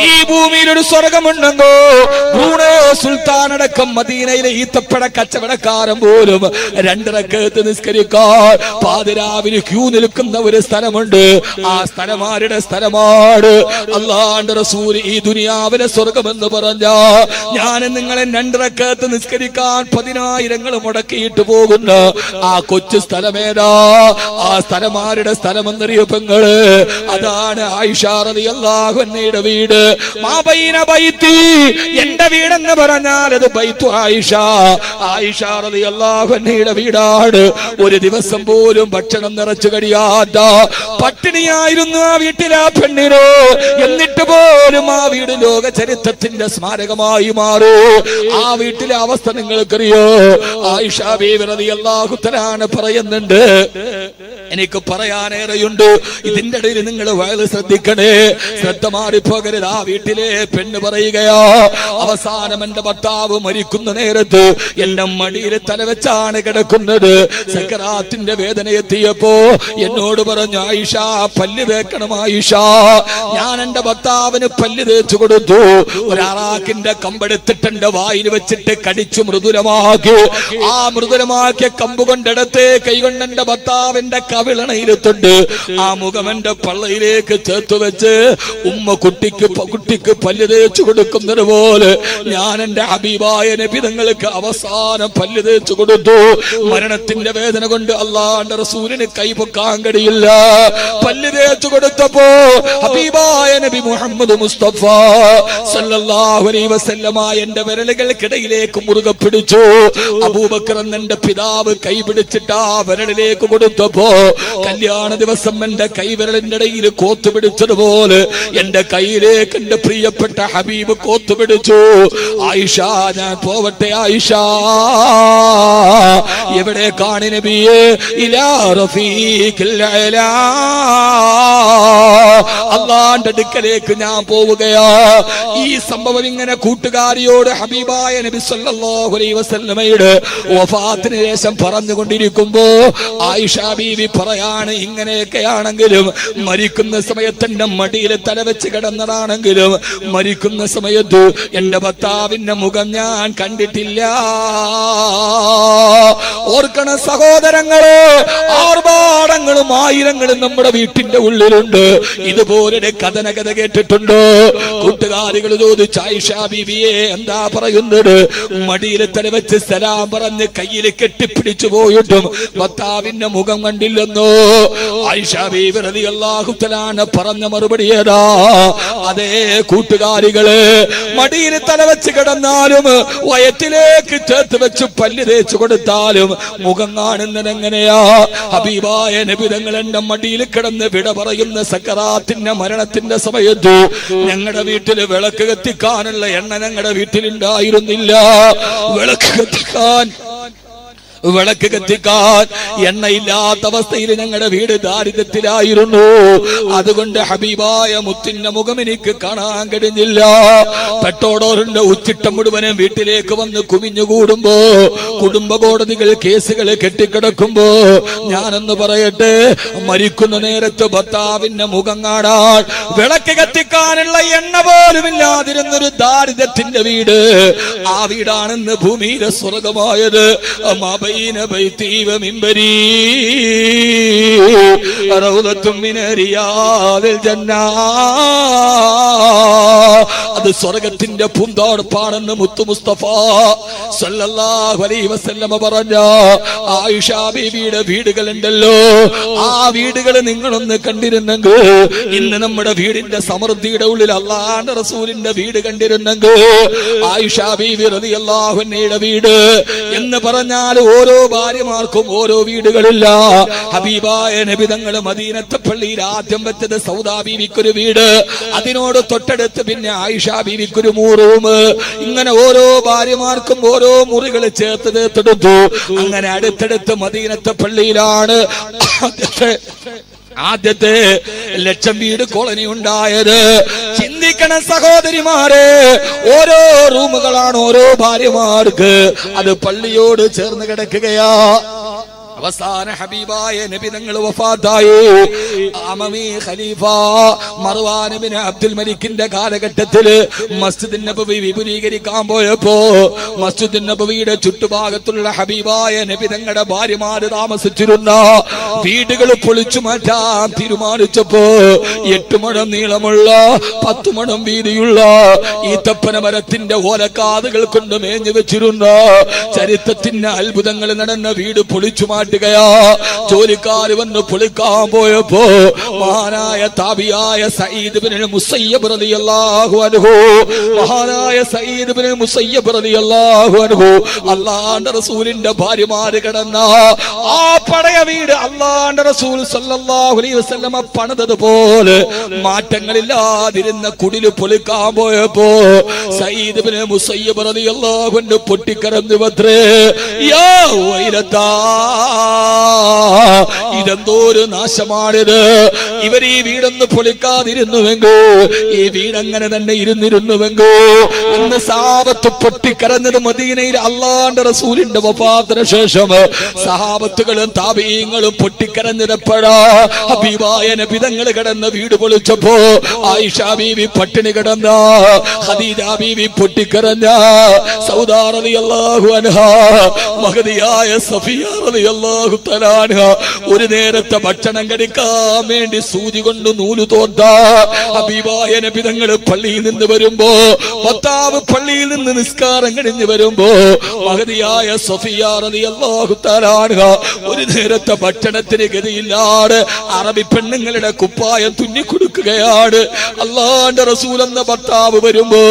ഈ ഭൂമിയിൽ ഒരു സ്വർഗമുണ്ടെന്നോ ബ്രൂണേ സുൽത്താനടക്കം മദീനയിലെ ഈത്തപ്പഴ കച്ചവടക്കാരൻ പോലും 2 റക്അത്ത് നിസ്കരിക്കാൻ പാതിരാവിന് ക്യൂ നിൽക്കുന്ന ഒരു സ്ഥലമുണ്ട്. ആ സ്ഥലമാരുടെ സ്ഥലമാണ് അല്ലാഹുവിന്റെ റസൂൽ ഈ ദുനിയാവിലെ സ്വർഗമെന്ന് പറഞ്ഞ ഞാൻ നിങ്ങളെ 2 റക്അത്ത് നിസ്കരിക്കാൻ 10,000 മുടക്കിയിട്ട് പോകുന്ന ആ കൊച്ചു സ്ഥലമേതാ? ആ സ്ഥലമാരുടെ സ്ഥലമെന്നറിയപ്പെങ്ങള് അതാണ് ആയിഷ റളിയല്ലാഹു അൻഹയുടെ വീട്. മാബൈന ബൈത്തി, എന്റെ വീടെന്ന് പറഞ്ഞാൽ അത് ബൈത്തു ആയിഷ. ആയിഷ റളിയല്ലാഹു അൻഹയുടെ വീടാണ്. ഒരു ദിവസം പോലും ഭക്ഷണം നിറച്ചു കഴിയാത്ത പട്ടിണിയായിരുന്നു ആ വീട്ടിലെ ആ പെണ്ണിനോ. എന്നിട്ട് പോലും ആ വീട് ലോക ചരിത്രത്തിന്റെ സ്മാരകമായി മാറൂ. ആ വീട്ടിലെ അവസ്ഥ നിങ്ങൾക്കറിയോ? ആയിഷ ബീവി റളിയല്ലാഹു തആല പറയുന്നുണ്ട്, എനിക്ക് പറയാനേറെയുണ്ട്, ഇതിന്റെ ഇടയിൽ നിങ്ങൾ വളരെ ശ്രദ്ധിക്കണേ, ശ്രദ്ധ മാറിപ്പോകരുത്. ആ വീട്ടിലെ പെണ്ണ് പറയുകയോ, അവസാനം എന്റെ ഭർത്താവ് മരിക്കുന്ന നേരത്ത് എന്റെ മടിയിൽ തലവെച്ചാണ് കിടക്കുന്നത്. സക്കറാത്തിന്റെ വേദന എത്തിയപ്പോ എന്നോട് പറഞ്ഞു, ആയിഷ പല്ല് തേക്കണം ആയിഷ. ഞാൻ എന്റെ ഭർത്താവിന് പല്ല് തേച്ചു കൊടുത്തു. ഒരു അറാക്കിന്റെ കമ്പെടുത്തിട്ട് എന്റെ വായിൽ വെച്ചിട്ട് കടിച്ചു മൃദുലമാക്കി. ആ മൃദുലമാക്കിയ കമ്പ് കൊണ്ടെടുത്ത് കൈകൊണ്ട് എന്റെ ഭർത്താവിന്റെ കവിളണയിരുത്തുണ്ട്. ആ മുഖം എന്റെ പള്ളയിലേക്ക് ചേർത്ത് വെച്ച് ഉമ്മ കുട്ടിക്ക് പല്ല് തേച്ചു കൊടുക്കുന്നത് പോലെ ഞാൻ എന്റെ ഹബീബായ നബി തങ്ങൾക്ക് അവസാനം പല്ല് തേച്ചു കൊടുത്തു. മരണത്തിന്റെ വേദന കൊണ്ട് അല്ലാഹുവിന്റെ റസൂലിന് കൈപൊക്കാൻ കഴിയില്ല. പല്ല് തേച്ചു കൊടുത്തപ്പോ ഹബീബായ നബി മുഹമ്മദ് മുസ്തഫ സല്ലല്ലാഹു അലൈഹി വസല്ലമ എന്റെ വിരലുകൾക്കിടയിലേക്ക് മുറുകെ പിടിച്ചു. അബൂബക്കർ എന്റെ പിതാവ് കൈ പിടിച്ചിട്ട് ആ വിരലിലേക്ക് കൊടുത്തപ്പോ കല്യാണ ദിവസം എന്റെ കൈവിരലിന്റെ ഇടയിൽ കോത്തുപിടിച്ചതുപോലെ എന്റെ കയ്യിലേക്ക് എന്റെ പ്രിയപ്പെട്ട ഹബീബ് കോത്തുപിടിച്ചു. ആയിഷ, ഞാൻ പോവട്ടെ ആയിഷ. എവിടെ കാണി നബിയേ? ഇലാ റഫീഖിൽ അലാ, അല്ലാഹുവിന്റെ അടുക്കലേക്ക് ഞാൻ പോവുകയാ. ഈ സംഭവം ഇങ്ങനെ കൂട്ടുകാരിയോട് ഹബീബായ നബി സല്ലല്ലാഹു അലൈഹി വസല്ലമയുടെ വഫാത്തിന് ശേഷം പറഞ്ഞുകൊണ്ടിരിക്കുമ്പോ ആയിഷ ബീവി പറയാണ്, ഇങ്ങനെയൊക്കെയാണെങ്കിലും മരിക്കുന്ന സമയത്ത് എന്റെ മടിയിൽ തലവെച്ച് കിടന്നതാണെങ്കിലും മരിക്കുന്ന സമയത്ത് എന്റെ ഭർത്താവിന്റെ മുഖം ഞാൻ കണ്ടിട്ടില്ല. ഓർക്കണ സഹോദരങ്ങളെ, ആർഭാടങ്ങളും ആയിരങ്ങളും നമ്മുടെ വീട്ടിന്റെ ഉള്ളിലുണ്ട്. ഇതുപോലെ കഥനകഥ കേട്ടിട്ടുണ്ടോ? കൂട്ടുകാരികൾ ചോദിച്ചു, ആയിഷ ബീവിയെ എന്താ പറയുന്നത്? മടിയിൽ തലവെച്ച് സലാം പറഞ്ഞ് കയ്യിൽ കെട്ടിപ്പിടിച്ചു പോയിട്ടും ഭർത്താവിന്റെ മുഖം കണ്ടില്ലെന്നോ? ആയിഷ ബീവി റളിയല്ലാഹു തആല പറഞ്ഞ മറുപടി ഏതാ? അതേ കൂട്ടുകാരികളെ, മടിയിൽ തലവെച്ച് കിടന്നാലും വയറ്റിലേക്ക് ചേർത്ത് വെച്ച് പല്ല് തേച്ചു കൊടുത്താലും മുഖം കാണുന്നത് എങ്ങനെയാ? ഹബീബായ നബി തങ്ങൾ എന്റെ മടിയിൽ കിടന്ന് വിട പറയുന്ന സക്കറാത്തിന്റെ മരണത്തിന്റെ സമയത്ത് ഞങ്ങളുടെ വീട്ടില് വിളക്ക് കത്തിക്കാനുള്ള എണ്ണ ഞങ്ങളുടെ വീട്ടിലുണ്ടായിരുന്നില്ല. വിളക്ക് കത്തിക്കാൻ എണ്ണയില്ലാത്ത അവസ്ഥയിൽ ഞങ്ങളുടെ വീട് ദാരിദ്ര്യത്തിലായിരുന്നു. അതുകൊണ്ട് ഹബീബായ മുത്തിന്റെ മുഖം എനിക്ക് കാണാൻ കഴിഞ്ഞില്ല. പെട്ടോടോറിന്റെ ഉച്ചിട്ടം മുഴുവനും വീട്ടിലേക്ക് വന്ന് കുമിഞ്ഞുകൂടുമ്പോ, കുടുംബ കോടതികൾ കേസുകൾ കെട്ടിക്കിടക്കുമ്പോ ഞാനൊന്ന് പറയട്ടെ, മരിക്കുന്ന നേരത്ത് ഭർത്താവിന്റെ മുഖം കാണാൻ വിളക്ക് കത്തിക്കാനുള്ള എണ്ണ പോലും ഇല്ലാതിരുന്നൊരു ദാരിദ്ര്യത്തിന്റെ വീട്. ആ വീടാണെന്ന് ഭൂമിയിലെ സ്വർഗമായത്. بين بيتي ومنبري روضة من رياض الجنة. അത് സ്വർഗത്തിന്റെ പൂന്തോടപ്പാണെന്ന് മുത്തു മുസ്തഫ സല്ലല്ലാഹു അലൈഹി വസല്ലമ പറഞ്ഞ ആയിഷ ബീവിയുടെ വീടുകളുണ്ടല്ലോ, ആ വീടുകൾ നിങ്ങളൊന്ന് കണ്ടിരുന്നെങ്കിൽ, ഇന്ന് നമ്മുടെ വീടിന്റെ സമൃദ്ധിയുടെ ഉള്ളിൽ അല്ലാഹുവിന്റെ റസൂലിന്റെ വീട് കണ്ടിരുന്നെങ്കിൽ, ആയിഷ ബീവി റളിയല്ലാഹു അൻഹയുടെ വീട് എന്ന് പറഞ്ഞാൽ ഓരോ ഭാര്യമാർക്കും ഓരോ വീടുകളില്ല. ഹബീബായ നബി തങ്ങൾ മദീനത്തെ പള്ളിയിൽ ആദ്യം വെച്ചത് സൗദാ ബീവിക്കൊരു വീട്, അതിനോട് തൊട്ടടുത്ത് പിന്നെ ആയിഷ ബീവിക്കൊരു റൂം, ഇങ്ങനെ ഓരോ ഭാര്യമാർക്കും ഓരോ മുറികൾ ചേർത്ത് തീർത്തെടുത്തു. അങ്ങനെ അടുത്തടുത്ത് മദീനത്തെ പള്ളിയിലാണ് ആദ്യത്തെ 1,00,000 വീട് കോളനി ഉണ്ടായത്. ചിന്തിക്കണം സഹോദരിമാരെ, ഓരോ റൂമുകളാണ് ഓരോ ഭാര്യമാർക്ക്, അത് പള്ളിയോട് ചേർന്ന് കിടക്കുകയാ. അവസാന ഹബീബായ നബി തങ്ങൾ വഫാത്തായി. അമവി ഖലീഫ മർവാൻ ഇബ്നു അബ്ദുൽ മലിക്കിന്റെ കാലഘട്ടത്തില് മസ്ജിദ് നബവി വിപുലീകരിക്കാൻ പോയപ്പോ മസ്ജിദ് നബവിയുടെ ചുറ്റുഭാഗത്തുള്ള ഹബീബായ നബി തങ്ങളുടെ ഭാര്യമാര് താമസിച്ചിരുന്ന വീടുകൾ പൊളിച്ചു മാറ്റാൻ തീരുമാനിച്ചപ്പോ 8 മുഴം നീളമുള്ള 10 മുഴം വീതിയുള്ള ഈത്തപ്പന മരത്തിന്റെ ഓലക്കാതുകൾ കൊണ്ട് മേഞ്ഞു വെച്ചിരുന്ന ചരിത്രത്തിന്റെ അത്ഭുതങ്ങൾ നടന്ന വീട് പൊളിച്ചു മാറ്റി ജോലിക്കാർ വന്ന് പൊളിക്കാൻ പോയപ്പോ മഹാനായ താബിയായ സഈദ് ഇബ്നുൽ മുസയ്യബ് റളിയല്ലാഹു അൻഹു, മഹാനായ സഈദ് ഇബ്നുൽ മുസയ്യബ് റളിയല്ലാഹു അൻഹു അല്ലാഹുവിന്റെ റസൂലിന്റെ ഭാര്യമാര് കിടന്ന ആ പഴയ വീട് അല്ലാഹുവിന്റെ റസൂൽ സല്ലല്ലാഹു അലൈഹി വസല്ലമ പണിതതുപോലെ മാറ്റങ്ങളില്ലാതിരുന്ന കുടില് പൊളിക്കാൻ പോയപ്പോ സഈദ് ഇബ്നുൽ മുസയ്യബ് റളിയല്ലാഹു അൻഹു പൊട്ടിക്കരഞ്ഞു വത്രേ, യാ വൈലതാ, ഇതെന്തോരു നാശമാണിത്. ഇവർ ഈ വീടൊന്ന് പൊളിക്കാതിരുന്നുവെങ്കോ, ഈ വീടങ്ങനെ തന്നെ ഇരുന്നിരുന്നുവെങ്കോ, ഇന്ന് സഹാബത്ത് പൊട്ടിക്കരഞ്ഞത് മദീനയിൽ അല്ലാഹുവിന്റെ റസൂലിന്റെ വഫാത്തിന് ശേഷം സഹാബത്തുകളും താബീങ്ങളും പൊട്ടിക്കരഞ്ഞതെപ്പോഴാ? ഹബീബായ നബി തങ്ങൾ കിടന്ന വീട് പൊളിച്ചപ്പോ ആയിഷ ബീവി പട്ടിണി കിടന്ന, ഖദീജ ബീവി പൊട്ടിക്കരഞ്ഞ, സൗദാ റളിയല്ലാഹു അൻഹാ, മഹദിയായ സഫിയ റളിയല്ലാഹു തആല അൻഹാ ഒരു നേരത്തെ ഭക്ഷണം കഴിക്കാൻ വേണ്ടി സൂചി കൊണ്ട് നൂല് തോർത്ത ഹബീബായ നബി തങ്ങൾ പള്ളിയിൽ നിന്ന് വരുമ്പോ, ഭർത്താവ് പള്ളിയിൽ നിന്ന് നിസ്കാരം കഴിഞ്ഞ് വരുമ്പോ മഹദിയായ സഫിയ റളിയല്ലാഹു തആല അൻഹാ ഒരു നേരത്തെ ഭക്ഷണത്തിന് ഗതിയില്ലാതെ അറബി പെണ്ണുങ്ങളുടെ കുപ്പായം തുന്നി കൊടുക്കുകയാണ്. അല്ലാഹുവിന്റെ റസൂൽ എന്ന ഭർത്താവ് വരുമ്പോ,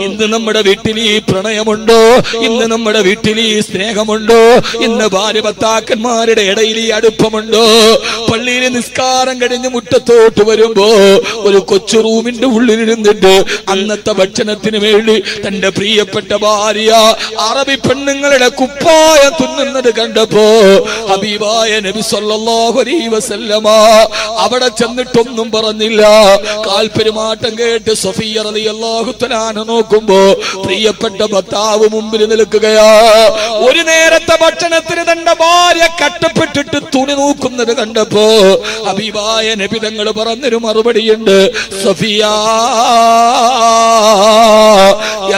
ഇന്ന് നമ്മുടെ വീട്ടിൽ ഈ പ്രണയമുണ്ടോ? ഇന്ന് നമ്മുടെ വീട്ടിൽ ഈ സ്നേഹമുണ്ടോ? ഇന്ന് ഭാര്യ ഭർത്താക്കന്മാരുടെ ഇടയിൽ ഈ അടുപ്പമുണ്ടോ? പള്ളിയിൽ നിസ്കാരം കഴിഞ്ഞ് മുറ്റത്തോട്ട് വരുമ്പോ ഒരു കൊച്ചു റൂമിന്റെ ഉള്ളിലിരുന്നിട്ട് അന്നത്തെ ഭക്ഷണത്തിന് വേണ്ടി തന്റെ പ്രിയപ്പെട്ട ഭാര്യ അറബി പെണ്ണുങ്ങളുടെ കുപ്പായം തുന്നുന്നത് കണ്ടപ്പോ ഹബീബായ നബി സല്ലല്ലാഹു അലൈഹി വസല്ലമ അവിടെ ചെന്നിട്ടൊന്നും പറഞ്ഞില്ല. കാൽപെരുമാറ്റം കേട്ട് സഫിയ റളിയല്ലാഹു തആല നോക്കുമ്പോ പ്രിയപ്പെട്ട ഭർത്താവ് മുമ്പിൽ നിൽക്കുകയാ. ഒരു നേരത്തെ ഭക്ഷണത്തിന് തന്റെ ഭാര്യ കട്ടപ്പെട്ടിട്ട് തുണി നോക്കുന്നത് കണ്ടപ്പോ ഹബീബായ നബി തങ്ങൾ പറഞ്ഞൊരു മറുപടിയുണ്ട്, സഫിയ,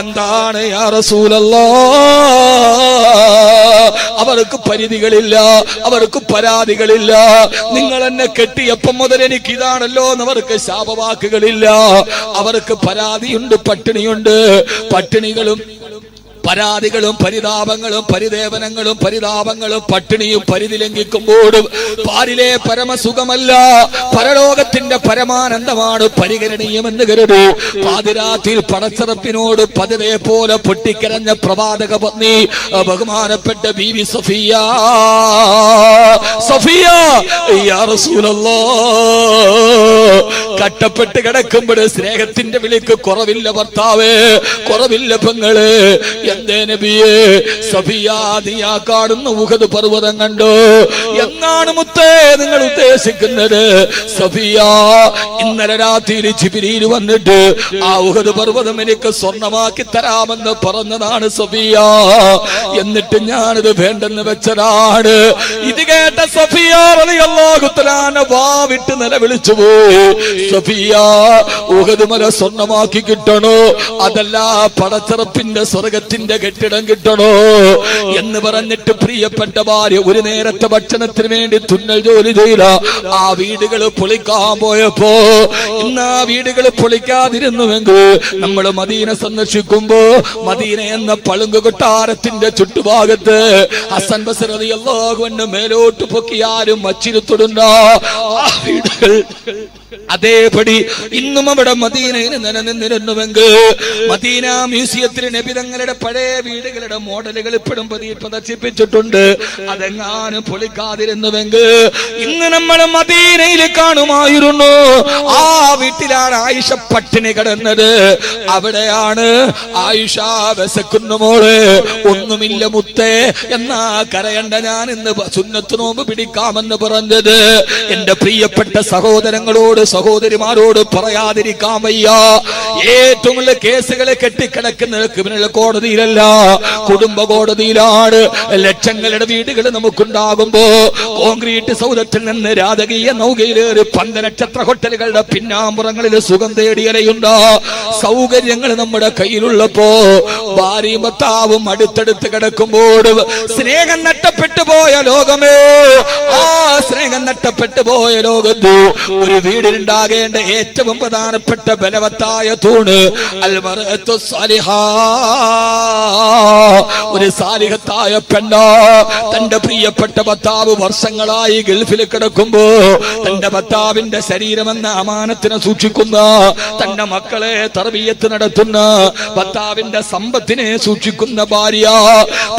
എന്താണ് യാ റസൂലല്ലാഹ്, അവർക്ക് പരിധികളില്ല, അവർക്ക് പരാതികളില്ല. നിങ്ങൾ എന്നെ കെട്ടിയപ്പം മുതൽ എനിക്ക് ഇതാണല്ലോ എന്നവർക്ക് ശാപവാക്കുകളില്ല. അവർക്ക് പരാതിയുണ്ട്, പട്ടിണിയുണ്ട്. പട്ടിണികളും പരാതികളും പരിതാപങ്ങളും പരിദേവനങ്ങളും പരിതാപങ്ങളും പട്ടിണിയും പരിധി ലംഘിക്കുമ്പോഴും പാരിലെ പരമസുഖമല്ല, പരലോകത്തിന്റെ പരമാനന്ദമാണ് പരിഗണനീയമെന്ന് കരുതൂ. പാതിരാത്രിയിൽ പടച്ചറപ്പിനോട് പതിരെ പോലെ പൊട്ടിക്കരഞ്ഞ പ്രവാചക പത്നി ബഹുമാനപ്പെട്ട ബീവി സഫിയ, സഫിയ യാ റസൂലല്ലാഹ്, കട്ടപ്പെട്ട് കിടക്കുമ്പോൾ സ്നേഹത്തിന്റെ വിളിക്ക് കുറവില്ല ഭർത്താവേ, കുറവില്ല പെങ്ങള്. എന്തേ നബിയേ, സഫിയ നീ ആ കാണുന്ന ഉഹദ് പർവ്വതം കണ്ടോ? എന്നാണ് മുത്തേ നിങ്ങൾ ഉദ്ദേശിക്കുന്നത്? സഫിയ, ഇന്നലെ രാത്രി ജിബ്രീൽ വന്നിട്ട് ആ ഉഹദ് പർവ്വതം എനിക്ക് സ്വർണമാക്കി തരാമെന്ന് പറഞ്ഞതാണ് സഫിയ. എന്നിട്ട് ഞാനിത് വേണ്ടെന്ന് വെച്ചതാണ്. ഇത് കേട്ട സഫിയ റളിയല്ലാഹു തആല വാവിട്ട് നിലവിളിച്ചു പോയി. സഫിയ, ഉഹദ് മല സ്വർണമാക്കി കിട്ടണോ? അതല്ല പടച്ചറപ്പിന്റെ സ്വർഗത്തിന്റെ ഫ്ലോറിന്റെ കെട്ടിടം കിട്ടണോ എന്ന് പറഞ്ഞിട്ട് പ്രിയപ്പെട്ട ഭാര്യ ഒരു നേരത്തെ ഭക്ഷണത്തിന് വേണ്ടി തുന്നൽ ജോലി ചെയ്ത ആ വീടുകൾ പൊളിക്കാൻ പോയപ്പോ ഇന്ന് ആ വീടുകൾ പൊളിക്കാതിരുന്നുവെങ്കിൽ നമ്മൾ മദീന സന്ദർശിക്കുമ്പോ മദീന എന്ന പളുങ്ക് കൊട്ടാരത്തിന്റെ ചുറ്റുഭാഗത്ത് ഹസൻ ബസ്രി റളിയല്ലാഹു അൻഹു മേലോട്ട് പൊക്കിയാലും മച്ചിരുത്തുടുന്ന ആ വീടുകൾ അതേപടി ഇന്നും അവിടെ മദീനയിൽ നിലനിന്നിരുന്നുവെങ്കിൽ മദീന മ്യൂസിയത്തിൽ നബി തങ്ങളുടെ പഴയ വീടുകളുടെ മോഡലുകൾ ഇപ്പോഴും പ്രദർശിപ്പിച്ചിട്ടുണ്ട്. അതെങ്ങാനും പൊളിക്കാതിരുന്നുവെങ്കിൽ ഇന്ന് നമ്മൾ മദീനയിൽ കാണുമായിരുന്നു. ആ വീട്ടിലാണ് ആയിഷ പട്ടിണി കിടന്നത്. അവിടെയാണ് ആയിഷ വിശക്കുന്നു മോള്, ഒന്നുമില്ല മുത്തേ എന്നാ കരയണ്ട, ഞാൻ ഇന്ന് സുന്നത്ത് നോമ്പ് പിടിക്കാമെന്ന് പറഞ്ഞത്. എന്റെ പ്രിയപ്പെട്ട സഹോദരങ്ങളോട് സഹോദരിമാരോട് പറയാതിരിക്കാൻ വയ്യ. ഏറ്റവും വലിയ കേസുകളെ കെട്ടിക്കിടക്കുന്ന ക്രിമിനൽ കോടതിയിലല്ല, കുടുംബ കോടതിയിലാണ്. ലക്ഷങ്ങളുടെ വീടുകൾ നമുക്കുണ്ടാകുമ്പോ കോൺക്രീറ്റ് സൗധത്തിൽ നിന്ന് രാജകീയ നൗകയിലേറി 12 നക്ഷത്ര ഹോട്ടലുകളുടെ പിന്നാമ്പുറങ്ങളിൽ സുഖം തേടിയലയുണ്ട സൗകര്യങ്ങൾ നമ്മുടെ കയ്യിലുള്ളപ്പോ ഭാര്യയും ഭർത്താവും അടുത്തടുത്ത് കിടക്കുമ്പോൾ സ്നേഹം നഷ്ടപ്പെട്ടു പോയ ലോകമേ, ആ സ്നേഹം നഷ്ടപ്പെട്ടു പോയ ലോകത്ത് ഒരു വീടിനുണ്ടാകേണ്ട ഏറ്റവും പ്രധാനപ്പെട്ട ബലവത്തായ തൂണ് അൽ മർഅത്തു സാലിഹാ, ഒരു സാലിഹത്തായ പെണ്ണ. തന്റെ പ്രിയപ്പെട്ട ഭർത്താവ് വർഷങ്ങളായി ഗൾഫിൽ കിടക്കുമ്പോ തന്റെ ഭർത്താവിന്റെ ശരീരമെന്ന അമാനത്തിനെ സൂക്ഷിക്കുന്ന, തന്റെ മക്കളെ തർബിയത്ത് നടത്തുന്ന, ഭർത്താവിന്റെ സമ്പത്തിനെ സൂക്ഷിക്കുന്ന ഭാര്യ.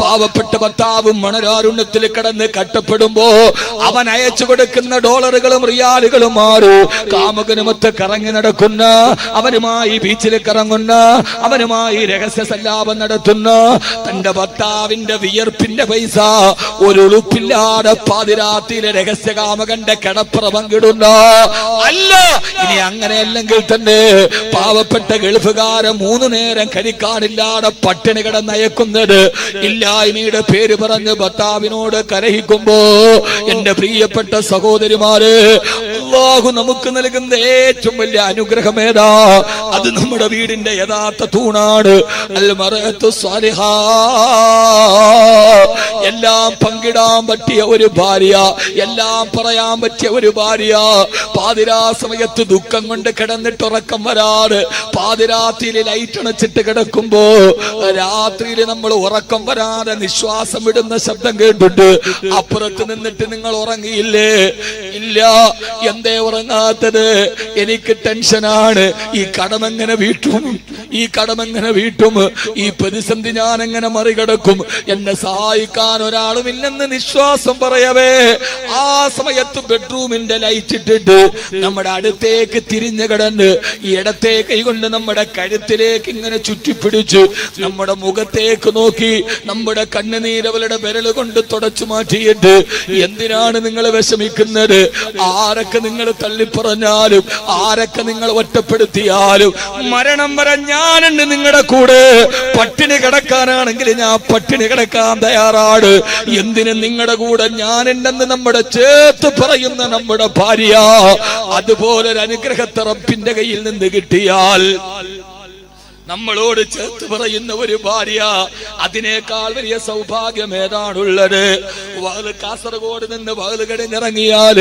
പാവപ്പെട്ട ഭർത്താവ് മണരാരുണ്യത്തിൽ കിടന്ന് കഷ്ടപ്പെടുമ്പോ അവൻ അയച്ചു കൊടുക്കുന്ന ഡോളറുകളും റിയാലുകളും മാറും. കാമുകനുമൊത്ത് കറങ്ങി നടക്കുന്ന, അവനുമായി ബീച്ചിൽ കറങ്ങുന്ന, അവനുമായി രഹസ്യ സല്ലാപം നടത്തുന്ന തന്റെ ഭർത്താവിന്റെ വിയർപ്പിന്റെ പൈസ ഒരു ഉളുപ്പില്ലാതെ പാതിരാത്രിയിലെ രഹസ്യ കാമകന്റെ കിടപ്പറ പങ്കിടുന്ന. അല്ല, ഇനി അങ്ങനെയല്ലെങ്കിൽ തന്നെ പാവപ്പെട്ട ഗൾഫുകാരൻ 3 നേരം കഴിക്കാനില്ലാതെ പട്ടിണി കിടന്നയക്കുന്നത് ഇല്ലായ്മയുടെ പേര് പറഞ്ഞ് ഭർത്താവിനോട് കലഹിക്കുമ്പോ എന്റെ പ്രിയപ്പെട്ട സഹോദരിമാര്, അല്ലാഹു നമുക്ക് നൽകുന്ന ഏറ്റവും വലിയ അനുഗ്രഹം ഏതാ? അത് നമ്മുടെ വീടിന്റെ യഥാർത്ഥ തൂണാണ്. അൽ മർഅത്തു സാലിഹാ. എല്ലാം പങ്കിടാൻ പറ്റിയ ഒരു ഭാര്യ, എല്ലാം പറയാൻ പറ്റിയ ഒരു ഭാര്യ. പാതിരാ സമയത്ത് ദുഃഖം കൊണ്ട് കിടന്നിട്ട് ഉറക്കം വരാറ്, പാതിരാത്രിയിൽ ലൈറ്റ് അണച്ചിട്ട് കിടക്കുമ്പോ രാത്രിയിൽ നമ്മൾ ഉറക്കം വരാതെ നിശ്വാസം വിടുന്ന ശബ്ദം കേട്ടിട്ട് അപ്പുറത്ത് നിന്നിട്ട് നിങ്ങൾ ഉറങ്ങിയില്ലേ? ഇല്ല. എന്തേ ഉറങ്ങാത്തത്? എനിക്ക് ടെൻഷനാണ്. ഈ കടമെങ്ങനെ വീട്ടും? ഈ കടമെങ്ങനെ വീട്ടും? ഈ പ്രതിസന്ധി ഞാൻ എങ്ങനെ മറികടക്കും? എന്നെ സഹായിക്കാൻ ഒരാളുമില്ലെന്ന് നിശ്വാസം പറയവേ ആ സമയത്ത് ബെഡ്റൂമിന്റെ ലൈറ്റ് ഇട്ടിട്ട് നമ്മുടെ അടുത്തേക്ക് തിരിഞ്ഞു കിടന്ന് ഇടത്തെ കൈ കൊണ്ട് നമ്മുടെ കഴുത്തിലേക്ക് ഇങ്ങനെ ചുറ്റിപ്പിടിച്ചു നമ്മുടെ മുഖത്തേക്ക് നോക്കി നമ്മുടെ കണ്ണുനീരവളുടെ വിരൽ കൊണ്ട് തുടച്ചു മാറ്റിയിട്ട്, എന്തിനാണ് നിങ്ങൾ വിഷമിക്കുന്നത്? ആരൊക്കെ നിങ്ങൾ തള്ളിപ്പറഞ്ഞാലും, ആരൊക്കെ നിങ്ങൾ ഒറ്റപ്പെടുത്തിയാലും മരണം വരെ ഞാനുണ്ട് നിങ്ങളുടെ കൂടെ. പട്ടിണി കിടക്കാനാണെങ്കിൽ ഞാൻ പട്ടിണി കിടക്കാൻ തയ്യാറാണ്. എന്തിനും നിങ്ങളുടെ കൂടെ ഞാനുണ്ടെന്ന് നമ്മുടെ ചേർത്ത് പറയുന്ന നമ്മുടെ ഭാര്യ, അതുപോലൊരു അനുഗ്രഹത്തെ റബ്ബിന്റെ കയ്യിൽ നിന്ന് കിട്ടിയാൽ നമ്മളോട് ചേർത്ത് പറയുന്ന ഒരു ഭാര്യ, അതിനേക്കാൾ വലിയ സൗഭാഗ്യം ഏതാണുള്ളത്? കാസർഗോഡ് നിന്ന് വകല് കഴിഞ്ഞിറങ്ങിയാൽ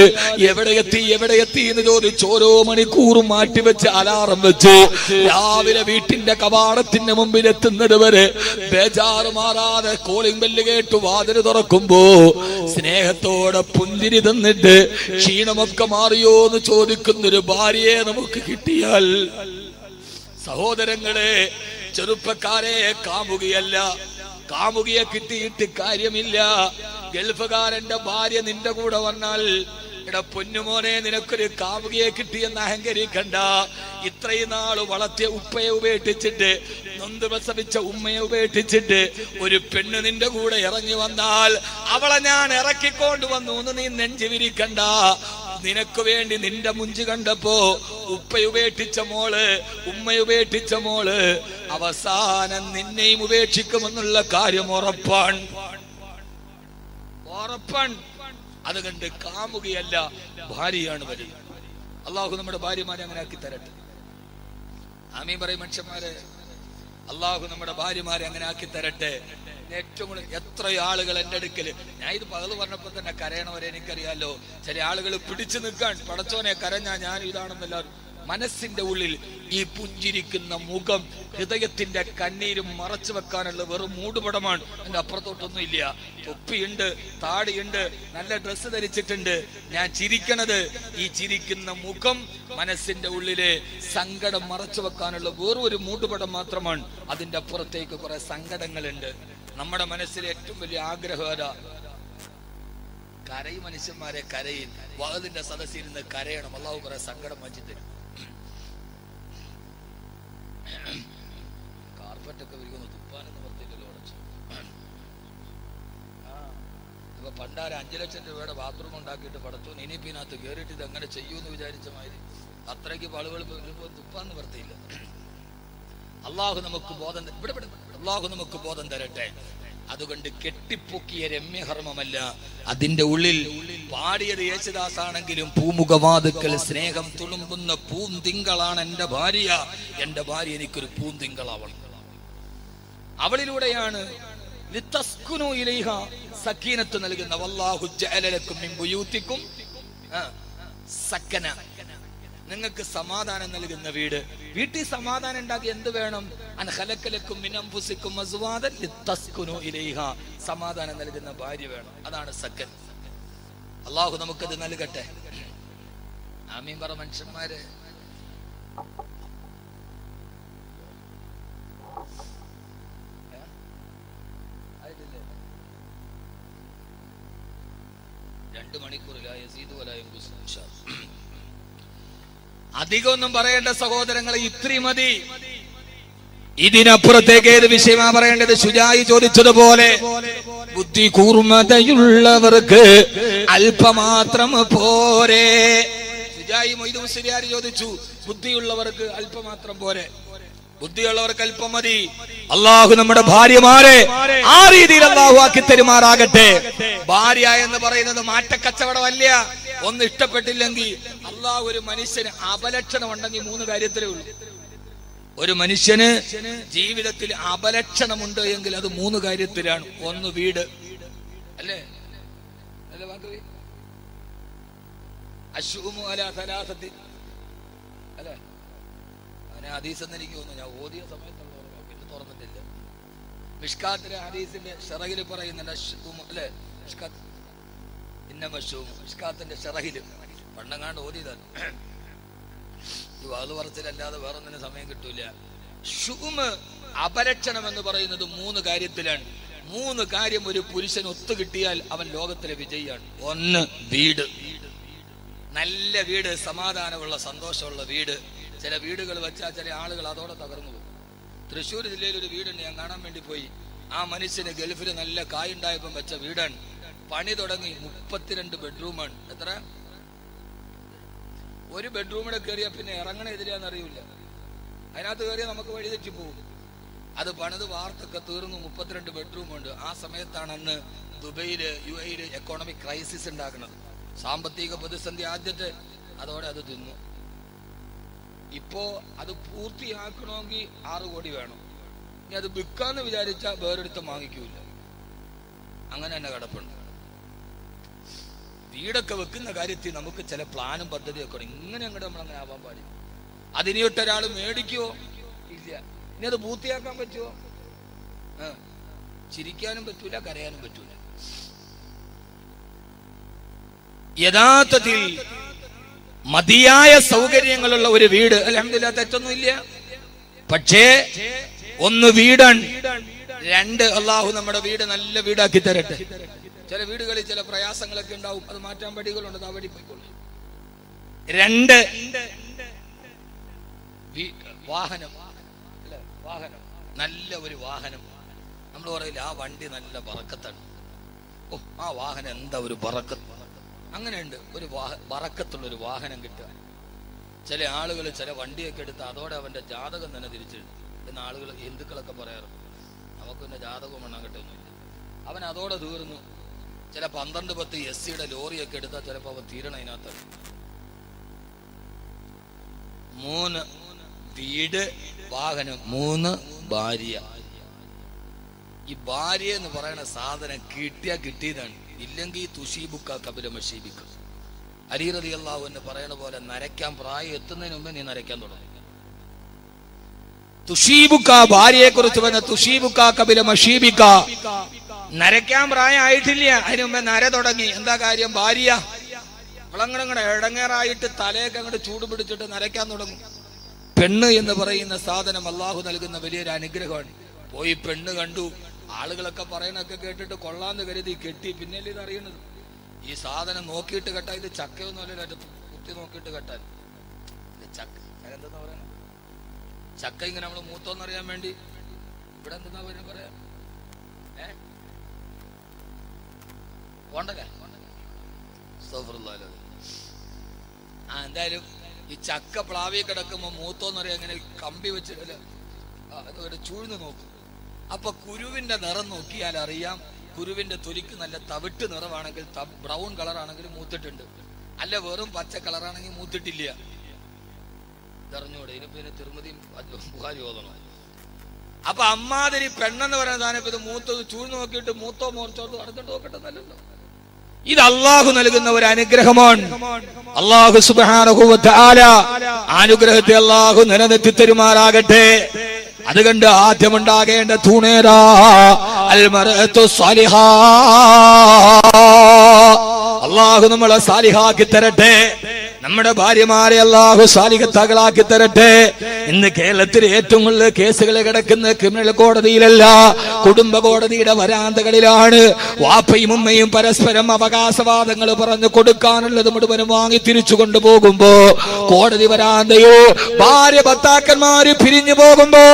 എവിടെ എത്തി എന്ന് ചോദിച്ച് ഓരോ മണിക്കൂറും മാറ്റിവെച്ച് അലാറം വെച്ച് രാവിലെ വീട്ടിന്റെ കവാടത്തിന്റെ മുമ്പിൽ എത്തുന്നത് വരെ ബേജാറ് മാറാതെ കോളിംഗ് ബെല്ല് കേട്ടു വാതിൽ തുറക്കുമ്പോ സ്നേഹത്തോടെ പുഞ്ചിരി തന്നിട്ട് ക്ഷീണമൊക്കെ മാറിയോ എന്ന് ചോദിക്കുന്നൊരു ഭാര്യയെ നമുക്ക് കിട്ടിയാൽ, സഹോദരങ്ങളെ, ചെറുപ്പക്കാരെ, കാമുകിയല്ല, കാമുകിയെ കിട്ടിയിട്ട് കാര്യമില്ല. ഗൾഫുകാരന്റെ ഭാര്യ നിന്റെ കൂടെ വന്നാൽ, എടാ പൊന്നുമോനെ, നിനക്കൊരു കാമുകിയെ കിട്ടിയെന്ന് അഹങ്കരിക്കണ്ട. ഇത്രയും നാള് വളർത്തിയ ഉപ്പയെ ഉപേക്ഷിച്ചിട്ട്, നൊന്ത് പ്രസവിച്ച ഉമ്മയെ ഉപേക്ഷിച്ചിട്ട് ഒരു പെണ്ണ് നിന്റെ കൂടെ ഇറങ്ങി വന്നാൽ അവളെ ഞാൻ ഇറക്കിക്കൊണ്ട് വന്നു എന്ന് നീ നെഞ്ചു വിരിക്കണ്ട. നിനക്ക് വേണ്ടി നിന്റെ മുഞ്ച് കണ്ടപ്പോ ഉപ്പയുപേക്ഷിച്ച മോള്, ഉമ്മയുപേക്ഷിച്ച മോള് അവസാനം നിന്നെയും ഉപേക്ഷിക്കുമെന്നുള്ള കാര്യം ഉറപ്പാണ്. അതുകൊണ്ട് കാമുകയല്ല, ഭാര്യയാണ് വലുത്. അള്ളാഹു നമ്മുടെ ഭാര്യമാരെ അങ്ങനെ ആക്കി തരട്ടെ. ആമീൻ പറയും മനുഷ്യന്മാരെ. അള്ളാഹു നമ്മുടെ ഭാര്യമാരെ അങ്ങനെ ആക്കി തരട്ടെ. ഏറ്റവും കൂടുതൽ എത്രയോ ആളുകൾ എൻ്റെ അടുക്കല്, ഞാൻ ഇത് പകല് പറഞ്ഞപ്പോ തന്നെ കരയണവരെ എനിക്കറിയാലോ. ചില ആളുകൾ പിടിച്ചു നിൽക്കാൻ, പടച്ചോനെ കരഞ്ഞാ ഞാൻ ഇതാണെന്നല്ലാതെ മനസ്സിന്റെ ഉള്ളിൽ ഈ പുഞ്ചിരിക്കുന്ന മുഖം, ഹൃദയത്തിന്റെ കണ്ണീരും മറച്ചു വെക്കാനുള്ള വെറും മൂടുപടമാണ്. എന്റെ അപ്പുറത്തോട്ടൊന്നും ഇല്ല. തൊപ്പിയുണ്ട്, താടിയുണ്ട്, നല്ല ഡ്രസ്സ് ധരിച്ചിട്ടുണ്ട്. ഞാൻ ചിരിക്കണത് ഈ ചിരിക്കുന്ന മുഖം മനസ്സിന്റെ ഉള്ളിലെ സങ്കടം മറച്ചു വെക്കാനുള്ള വെറും ഒരു മൂടുപടം മാത്രമാണ്. അതിന്റെ അപ്പുറത്തേക്ക് കുറെ സങ്കടങ്ങളുണ്ട്. നമ്മുടെ മനസ്സിലെ ഏറ്റവും വലിയ ആഗ്രഹം അതാ, കരയും മനുഷ്യന്മാരെ കരയിൽ വഅദിന്റെ സദസ്സിൽ നിന്ന് കരയണം. അള്ളാഹു കുറെ സങ്കടം മാറ്റിത്തരും. കാർപ്പറ്റൊക്കെ വിരിക്കുന്നു, തുപ്പാനെന്ന് പറഞ്ഞില്ലല്ലോ അടച്ചു. ഇപ്പൊ പണ്ടാര 5 ലക്ഷം രൂപയുടെ ബാത്റൂം ഉണ്ടാക്കിയിട്ട് പടത്തു ഇനിയിപ്പിനകത്ത് കയറിയിട്ട് ഇത് എങ്ങനെ ചെയ്യൂന്ന് വിചാരിച്ച മാതിരി അത്രയ്ക്ക് ആളുകൾ തുപ്പാന്ന് വർത്തിയില്ല. അള്ളാഹു നമുക്ക് ബോധം അള്ളാഹു നമുക്ക് ബോധം തരട്ടെ. അതുകൊണ്ട് കെട്ടിപ്പൊക്കിയ രമ്യകർമ്മമല്ല, അതിന്റെ ഉള്ളിൽ പാടിയത് യേശുദാസ് ആണെങ്കിലും പൂമുഖവാതുക്കൽ സ്നേഹം തുളുമ്പുന്ന പൂന്തിങ്കളാണ് എന്റെ ഭാര്യ. എന്റെ ഭാര്യ എനിക്കൊരു പൂന്തിങ്കളാവണം. അവളിലൂടെയാണ് സക്കീനത്ത് നൽകുന്ന. വല്ലാഹു ജഅല ലക്കും മിൻ ബുയൂതിക്കും സക്കന, നിങ്ങൾക്ക് സമാധാനം നൽകുന്ന വീട്. വീട്ടിൽ സമാധാനം ഉണ്ടാക്കി എന്ത് വേണം? അൻ ഖലഖലക്കും മിൻ അൻഫുസിക്കും അസ്വാദൻ ലിതസ്കുനു ഇലൈഹാ, സമാധാനം നൽകുന്ന ഭാര്യ വേണം. അതാണ് സക്കൻ. അല്ലാഹു നമുക്കത് നൽകട്ടെ. ആമീൻ പറ മനുഷ്യന്മാരെ. രണ്ട് മണിക്കൂറിലായ അധികമൊന്നും പറയേണ്ട സഹോദരങ്ങളെ, ഇത്രയും മതി. ഇതിനപ്പുറത്തേക്ക് ഏത് വിഷയമാ പറയേണ്ടത്? ശുജായി ചോദിച്ചതുപോലെ ബുദ്ധി കൂർമ്മതയുള്ളവർക്ക് അല്പമാത്രം പോരെ. ശുജായി മൊയ്തു മുസ്ലിയാർ ചോദിച്ചു, ബുദ്ധിയുള്ളവർക്ക് അല്പമാത്രം പോരെ, ബുദ്ധിയുള്ളവർക്ക് അല്പം മതി. അള്ളാഹു നമ്മുടെ ഭാര്യമാരെ ആ രീതിയിൽ അള്ളാഹു ആക്കി തെരുമാറാകട്ടെ. ഭാര്യ എന്ന് പറയുന്നത് മാറ്റക്കച്ചവടമല്ല. ഒന്ന് ഇഷ്ടപ്പെട്ടില്ലെങ്കിൽ അള്ളാഹു ഒരു മനുഷ്യന് അപലക്ഷണം ഉണ്ടെങ്കിൽ 3 കാര്യത്തിലേ ഉള്ളൂ. ഒരു മനുഷ്യന് ജീവിതത്തിൽ അപലക്ഷണമുണ്ട് എങ്കിൽ അത് 3 കാര്യത്തിലാണ്. ഒന്ന് വീട്, അല്ലേ? അശ്ഉമു അലാ സലാസത്തി, അല്ലേ? അങ്ങനെ ഹദീസ് എന്ന് എനിക്ക് തോന്നുന്നു, ഞാൻ ഓതിയ സമയത്തുള്ള പിന്നെ തുറന്നിട്ടില്ല. മിഷ്കാത്തിലെ ഹദീസിന്റെ ഷറഹിൽ പറയുന്നുണ്ട് അശ്ഉമു, അല്ലേ? മിഷ്കാത്ത് മിഷ്കാത്തിന്റെ ഷറഹില് പണ്ടങ്ങാണ്ട് ഓതിയതാണ്. ഈ വാത് പറച്ചിലല്ലാതെ വേറൊന്നിനും സമയം കിട്ടൂല. ഷുമ്, അപലക്ഷണം എന്ന് പറയുന്നത് 3 കാര്യത്തിലാണ്. 3 കാര്യം ഒരു പുരുഷൻ ഒത്തു കിട്ടിയാൽ അവൻ ലോകത്തിലെ വിജയിയാണ്. ഒന്ന്, വീട്. നല്ല വീട്, സമാധാനമുള്ള സന്തോഷമുള്ള വീട്. ചില വീടുകൾ വെച്ചാൽ ചില ആളുകൾ അതോടെ തകർന്നു പോകും. തൃശ്ശൂർ ജില്ലയിൽ ഒരു വീടുണ്ട്, ഞാൻ കാണാൻ വേണ്ടി പോയി. ആ മനുഷ്യന് ഗൾഫിൽ നല്ല കായുണ്ടായപ്പം വെച്ച വീടാണ്. പണി തുടങ്ങി 32 ബെഡ്റൂമാണ്. എത്ര? ഒരു ബെഡ്റൂമിടെ കയറിയാൽ പിന്നെ ഇറങ്ങണ എതിരാന്ന് അറിയില്ല. അതിനകത്ത് കയറിയാൽ നമുക്ക് വഴി തെറ്റി പോകും. അത് പണിത് വാർത്തൊക്കെ തീർന്നു. 32 ബെഡ്റൂമുണ്ട്. ആ സമയത്താണ് അന്ന് ദുബൈയില് UAE എക്കോണമിക് ക്രൈസിസ് ഉണ്ടാക്കുന്നത്, സാമ്പത്തിക പ്രതിസന്ധി ആദ്യത്തെ. അതോടെ അത് തിന്നു. ഇപ്പോ അത് പൂർത്തിയാക്കണമെങ്കിൽ 6 കോടി വേണം. ഇനി അത് വിൽക്കാന്ന് വിചാരിച്ചാൽ വേറൊരുത്തം വാങ്ങിക്കൂല. അങ്ങനെ തന്നെ കിടപ്പുണ്ട്. വീടൊക്കെ വെക്കുന്ന കാര്യത്തിൽ നമുക്ക് ചില പ്ലാനും പദ്ധതിയൊക്കെ ഉണ്ട്. ഇങ്ങനെ അങ്ങോട്ട് നമ്മളങ്ങനെ ആവാൻ പാടില്ല. അതിനിട്ടൊരാൾ മേടിക്കുവോ? ഇല്ല. ഇനി അത് പൂർത്തിയാക്കാൻ പറ്റുമോ? ചിരിക്കാനും പറ്റൂല, കരയാനും പറ്റൂല. യഥാർത്ഥത്തിൽ മതിയായ സൗകര്യങ്ങളുള്ള ഒരു വീട്, അൽഹംദുലില്ലാഹ് തെറ്റൊന്നുമില്ല. പക്ഷേ ഒന്ന് വീടാണ്. 2, അള്ളാഹു നമ്മുടെ വീട് നല്ല വീടാക്കി തരട്ടെ. ചില വീടുകളിൽ ചില പ്രയാസങ്ങളൊക്കെ ഉണ്ടാവും, അത് മാറ്റാൻ വഴികളുണ്ട്, ആ വഴി പോയിക്കോളൂ. 2, വാഹനം. അല്ലെ, വാഹനം, നല്ല ഒരു വാഹനം. നമ്മൾ പറയില്ല ആ വണ്ടി നല്ല ബറക്കത്താണ്, ഓ ആ വാഹനം എന്താ ഒരു ബറക്കത്ത്. അങ്ങനെയുണ്ട്, ഒരു ബറക്കത്തുള്ളൊരു വാഹനം കിട്ടുക. ചില ആളുകൾ ചില വണ്ടിയൊക്കെ എടുത്ത് അതോടെ അവന്റെ ജാതകം തന്നെ തിരിച്ചെഴുതും എന്ന ആളുകൾ, ഹിന്ദുക്കളൊക്കെ പറയാറുണ്ട്. നമുക്ക് പിന്നെ ജാതകം എണ്ണാൻ കിട്ടുന്നില്ല, അവൻ അതോടെ തീർന്നു. ചില 12-10 SC ലോറിയൊക്കെ എടുത്താൽ ചിലപ്പോൾ അവൻ തീരണ അതിനകത്ത്. 3 വീട്, വാഹനം. 3 ഭാര്യ. ഈ ഭാര്യ എന്ന് പറയുന്ന സാധനം കിട്ടിയാ കിട്ടിയതാണ്, ഇല്ലെങ്കിൽ തുഷീബുക്ക കബില മഷീബിക്ക. അലി റളിയല്ലാഹു അൻഹു പറയണ പോലെ നരയ്ക്കാൻ പ്രായം എത്തുന്നതിന് മുമ്പേ നീ നരയ്ക്കാൻ തുടങ്ങും. തുഷീബുക്ക, ഭാര്യയെ കുറിച്ച് പറഞ്ഞ തുഷീബുക്ക കബില മഷീബിക്ക. നരയ്ക്കാൻ പ്രായം ആയിട്ടില്ല, അതിന് മുമ്പേ നര തുടങ്ങി. എന്താ കാര്യം? ഭാര്യ വളങ്ങടങ്ങടെ ഇടങ്ങേറായിട്ട് തലയൊക്കെ അങ്ങോട്ട് ചൂട് പിടിച്ചിട്ട് നരയ്ക്കാൻ തുടങ്ങും. പെണ്ണ് എന്ന് പറയുന്ന സാധനം അള്ളാഹു നൽകുന്ന വലിയൊരു അനുഗ്രഹമാണ്. പോയി പെണ്ണ് കണ്ടു, ആളുകളൊക്കെ പറയണൊക്കെ കേട്ടിട്ട് കൊള്ളാന്ന് കരുതി കെട്ടി. പിന്നല്ലേ ഇത് അറിയണത് ഈ സാധനം നോക്കിയിട്ട് കെട്ടാ. ഇത് ചക്കയൊന്നുമല്ല, കുത്തി നോക്കിയിട്ട് കെട്ടാൻ. ചക്ക എന്താ പറയണ? ചക്ക ഇങ്ങനെ നമ്മള് മൂത്തോന്നറിയാൻ വേണ്ടി ഇവിടെ എന്താ പറയാ? പോണ്ടല്ലേ? എന്തായാലും ഈ ചക്ക പ്ലാവി കിടക്കുമ്പോ മൂത്തോന്നറിയാം, അങ്ങനെ കമ്പി വെച്ചിട്ട് ചൂഴ്ന്നു നോക്കും. അപ്പൊ കുരുവിന്റെ നിറം നോക്കിയാൽ അറിയാം. കുരുവിന്റെ തൊലിക്ക് നല്ല തവിട്ട് നിറമാണെങ്കിൽ, ബ്രൗൺ കളറാണെങ്കിൽ മൂത്തിട്ടുണ്ട്. അല്ല വെറും പച്ച കളറാണെങ്കിൽ മൂത്തിട്ടില്ല. ഇതറിഞ്ഞൂടെ? ഇതിന് പിന്നെ തിരുമതിയും ബുഖാരി ഓതണം. അപ്പൊ അമ്മാതിരി പെണ്ണെന്ന് പറയുന്ന സാധനം ഇത് മൂത്തത് ചൂഴ്ന്നു നോക്കിയിട്ട് മൂത്തോ മോർച്ചോട്ടോ അടുത്തോട്ട് നോക്കട്ടെ, നല്ലല്ലോ. ഇത് അള്ളാഹു നൽകുന്ന ഒരു അനുഗ്രഹമാണ്. അള്ളാഹു സുബ്ഹാനഹു വ തആല അനുഗ്രഹത്തെ അള്ളാഹു നിലനിർത്തി തരുമാറാകട്ടെ. അതുകൊണ്ട് ആദ്യമുണ്ടാകേണ്ട തൂണേരാ അൽ മർഅത്തു സാലിഹാ. അള്ളാഹു നമ്മളെ സാലിഹാക്കി തരട്ടെ. നമ്മുടെ ഭാര്യമാരെ അള്ളാഹു സാലിഹത്തുകളാക്കി തരട്ടെ. ഇന്ന് കേരളത്തിൽ ഏറ്റവും കൂടുതൽ കേസുകൾ കിടക്കുന്ന ക്രിമിനൽ കോടതിയിലല്ല, കുടുംബ കോടതിയുടെ വരാന്തകളിലാണ്. വാപ്പയും ഉമ്മയും പരസ്പരം അവകാശവാദങ്ങൾ പറഞ്ഞു കൊടുക്കാനുള്ളത് മുഴുവനും വാങ്ങി തിരിച്ചു കൊണ്ടുപോകുമ്പോ കോടതി വരാന്തയോ ഭാര്യ ഭർത്താക്കന്മാര് പിരിഞ്ഞു പോകുമ്പോ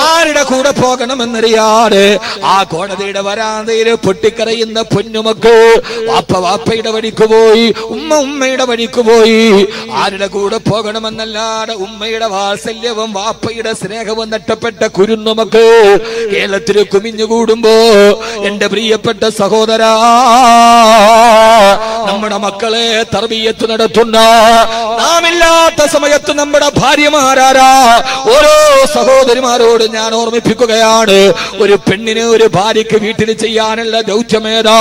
ആരുടെ കൂടെ പോകണമെന്നറിയാതെ ആ കോടതിയുടെ വരാന്തയിൽ പൊട്ടിക്കരയുന്ന പൊന്നുമക്ക് വാപ്പ വാപ്പയുടെ വഴിക്ക് പോയി, ഉമ്മ ഉമ്മയുടെ വഴിക്ക് പോയി. ആരുടെ കൂടെ പോകണമെന്നല്ലാതെ ഉമ്മയുടെ വാത്സല്യവും വാപ്പയുടെ സ്നേഹവും നഷ്ടപ്പെട്ട കുരുന്നുമക്ക് കേരളത്തിൽ കുമിഞ്ഞുകൂടുമ്പോ എന്റെ പ്രിയപ്പെട്ട സഹോദരാ, നമ്മുടെ മക്കളെ തർബിയത്ത് നടത്തുന്ന നാമില്ലാത്ത സമയത്ത് നമ്മുടെ ഭാര്യമാരാരാ? ഓരോ സഹോദരിമാരോട് ഞാൻ ഓർമ്മിപ്പിക്കുകയാണ്, ഒരു പെണ്ണിന് ഒരു ഭാര്യക്ക് വീട്ടിൽ ചെയ്യാനുള്ള ദൗത്യമേതാ?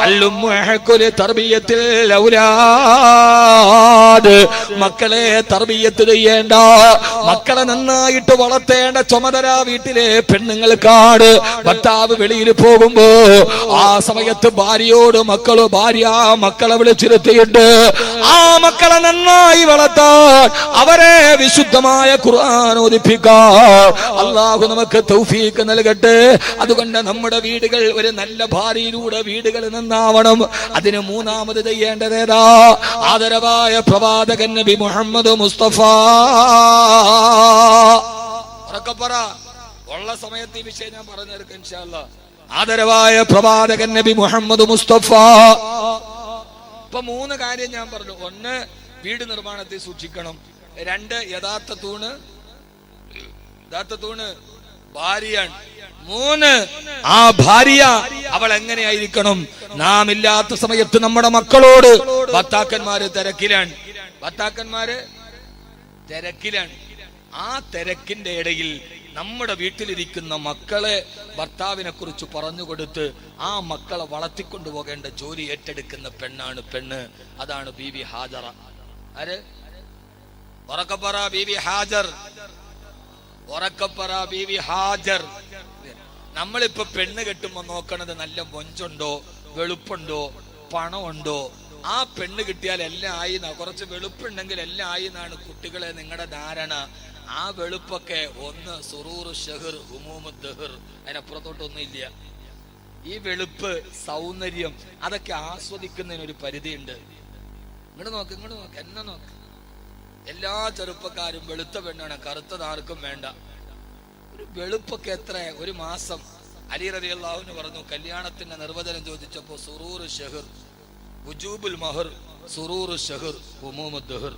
അല്ലുമ്മുഹഖുൽ തർബിയത്തിൽ ഔലാദ്. മക്കളെ തർബിയത്ത് ചെയ്യേണ്ട, മക്കളെ നന്നായിട്ട് വളർത്തേണ്ട ചുമതല വീട്ടിലെ പെണ്ണുങ്ങൾക്കാണ്. ഭർത്താവ് വെളിയിൽ പോകുമ്പോ ആ സമയത്ത് ഭാര്യയോട് ഭാര്യ മക്കളെ വിളിച്ചിരുത്തിയിട്ട് ആ മക്കളെ നന്നായി വളർത്താൻ, അവരെ വിശുദ്ധമായ ഖുർആൻ ഓതിപ്പിക്കാൻ അല്ലാഹു നമുക്ക് തൗഫീഖ് നൽകട്ടെ. അതുകൊണ്ട് നമ്മുടെ വീടുകൾ ഒരു നല്ല ഭാര്യയിലൂടെ വീടുകൾ നന്നാവണം. അതിന് മൂന്നാമത് ചെയ്യേണ്ടതേതാ? ആദരവായ പ്രവാചകൻ നബി മുഹമ്മദ് മുസ്തഫ. ഉള്ള സമയത്ത് ഈ വിഷയം ഞാൻ പറഞ്ഞെടുക്കാം ഇൻഷാ അല്ലാഹ്. ആദരവായ പ്രവാചകൻ നബി മുഹമ്മദ് മുസ്തഫ. ഇപ്പൊ 3 കാര്യം ഞാൻ പറഞ്ഞു. 1, വീട് നിർമ്മാണത്തെ സൂക്ഷിക്കണം. 2, യഥാർത്ഥ തൂണ് ഭാര്യയാണ്. 3, ആ ഭാര്യ അവൾ എങ്ങനെയായിരിക്കണം? നാം ഇല്ലാത്ത സമയത്ത് നമ്മുടെ മക്കളോട് ഭർത്താക്കന്മാര് തിരക്കിലാണ്. ആ തിരക്കിന്റെ ഇടയിൽ നമ്മുടെ വീട്ടിലിരിക്കുന്ന മക്കളെ ഭർത്താവിനെ കുറിച്ച് പറഞ്ഞുകൊടുത്ത് ആ മക്കളെ വളർത്തിക്കൊണ്ടുപോകേണ്ട ജോലി ഏറ്റെടുക്കുന്ന പെണ്ണാണ് പെണ്ണ്. അതാണ് ബീവി ഹാജറ. ആര്? ഉറക്കപ്പറ ബീവി ഹാജർ. ബീവി ഹാജർ. നമ്മളിപ്പോ പെണ്ണ് കെട്ടുമ്പോ നോക്കണത് നല്ല മൊഞ്ചുണ്ടോ, വെളുപ്പുണ്ടോ, പണമുണ്ടോ. ആ പെണ്ണ് കിട്ടിയാൽ എല്ലാം ആയി. കുറച്ച് വെളുപ്പുണ്ടെങ്കിൽ എല്ലാം ആയി എന്നാണ് കുട്ടികളെ നിങ്ങളുടെ ധാരണ. ആ വെളുപ്പൊക്കെ ഒന്ന് സുറൂർ ഷഹർ ഹുമൂമു ദഹർ, അതിനപ്പുറത്തോട്ടൊന്നും ഇല്ല. ഈ വെളുപ്പ് സൗന്ദര്യം അതൊക്കെ ആസ്വദിക്കുന്നതിനൊരു പരിധിയുണ്ട്. ഇങ്ങോട്ട് നോക്ക്, എന്നെ നോക്ക്. എല്ലാ ചെറുപ്പക്കാരും വെളുത്ത പെണ്ണാണ്, കറുത്തത് ആർക്കും വേണ്ട. ഒരു വെളുപ്പൊക്കെ എത്ര? ഒരു മാസം. അലി റളിയല്ലാഹു അൻഹു പറഞ്ഞു, കല്യാണത്തിന്റെ നിർവചനം ചോദിച്ചപ്പോ സുറൂർ ഷഹർ വുജൂബുൽ മഹർ, സുറൂർ ഷഹർ ഹുമൂമു ദഹർ.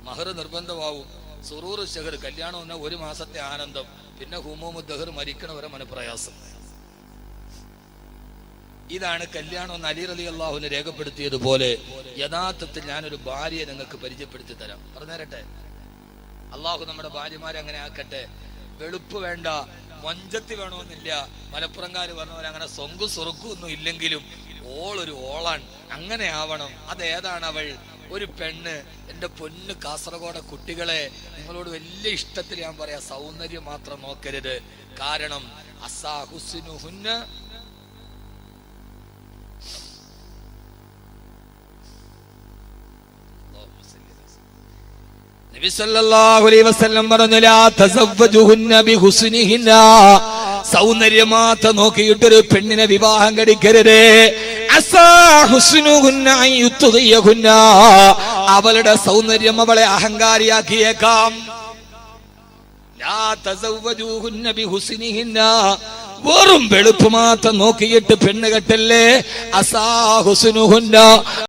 മഹർ നിർബന്ധമാവും, സുറൂർ ഷഹർ കല്യാണം എന്ന 1 മാസത്തെ ആനന്ദം, പിന്നെ ഹുമൂമു ദഹർ മരിക്കണവരെ മനപ്രയാസം. ഇതാണ് കല്യാണം എന്ന് അലി റളിയല്ലാഹു അൻഹു രേഖപ്പെടുത്തിയതുപോലെ യഥാർത്ഥത്തിൽ ഞാനൊരു ഭാര്യയെ നിങ്ങൾക്ക് പരിചയപ്പെടുത്തി തരാം. പറഞ്ഞുതരട്ടെ? അള്ളാഹു നമ്മുടെ ഭാര്യമാരെ അങ്ങനെ ആക്കട്ടെ. വെളുപ്പ് വേണ്ട, മൊഞ്ചത്തി വേണമെന്നില്ല. മലപ്പുറംകാര് പറഞ്ഞ പോലെ അങ്ങനെ സൊങ്കു സൊറുക്കും ഒന്നും ഇല്ലെങ്കിലും ഓളൊരു ഓളാണ്, അങ്ങനെ ആവണം. അതേതാണ് അവൾ? ഒരു പെണ്ണ്. എന്റെ പൊന്ന് കാസർഗോഡെ കുട്ടികളെ, നിങ്ങളോട് വലിയ ഇഷ്ടത്തിൽ ഞാൻ പറയാ, സൗന്ദര്യം മാത്രം നോക്കരുത്. കാരണം അസാ ഹുസ്നുഹുന്ന നബി സല്ലല്ലാഹു അലൈഹി വസല്ലം പറഞ്ഞു, ലാ തസവ്വജുഹുന്ന ബിഹുസ്നിഹിന്ന, സൗന്ദര്യം മാത്രം നോക്കിയിട്ടൊരു പെണ്ണിനെ വിവാഹം കഴിക്കരുത്. അസാ ഹുസ്നുഹുന്ന അൻ യുത്ഗിയഹുന്ന, അവളുടെ സൗന്ദര്യം അവളെ അഹങ്കാരിയാക്കിയേക്കാം. ലാ തസവ്വജുഹുന്ന ബിഹുസ്നിഹിന്ന, വെറും വെളുപ്പ് മാത്രം നോക്കിയിട്ട് പെണ്ണ് കെട്ടല്ലേ. അസാ ഹുസ്നുഹുന്ന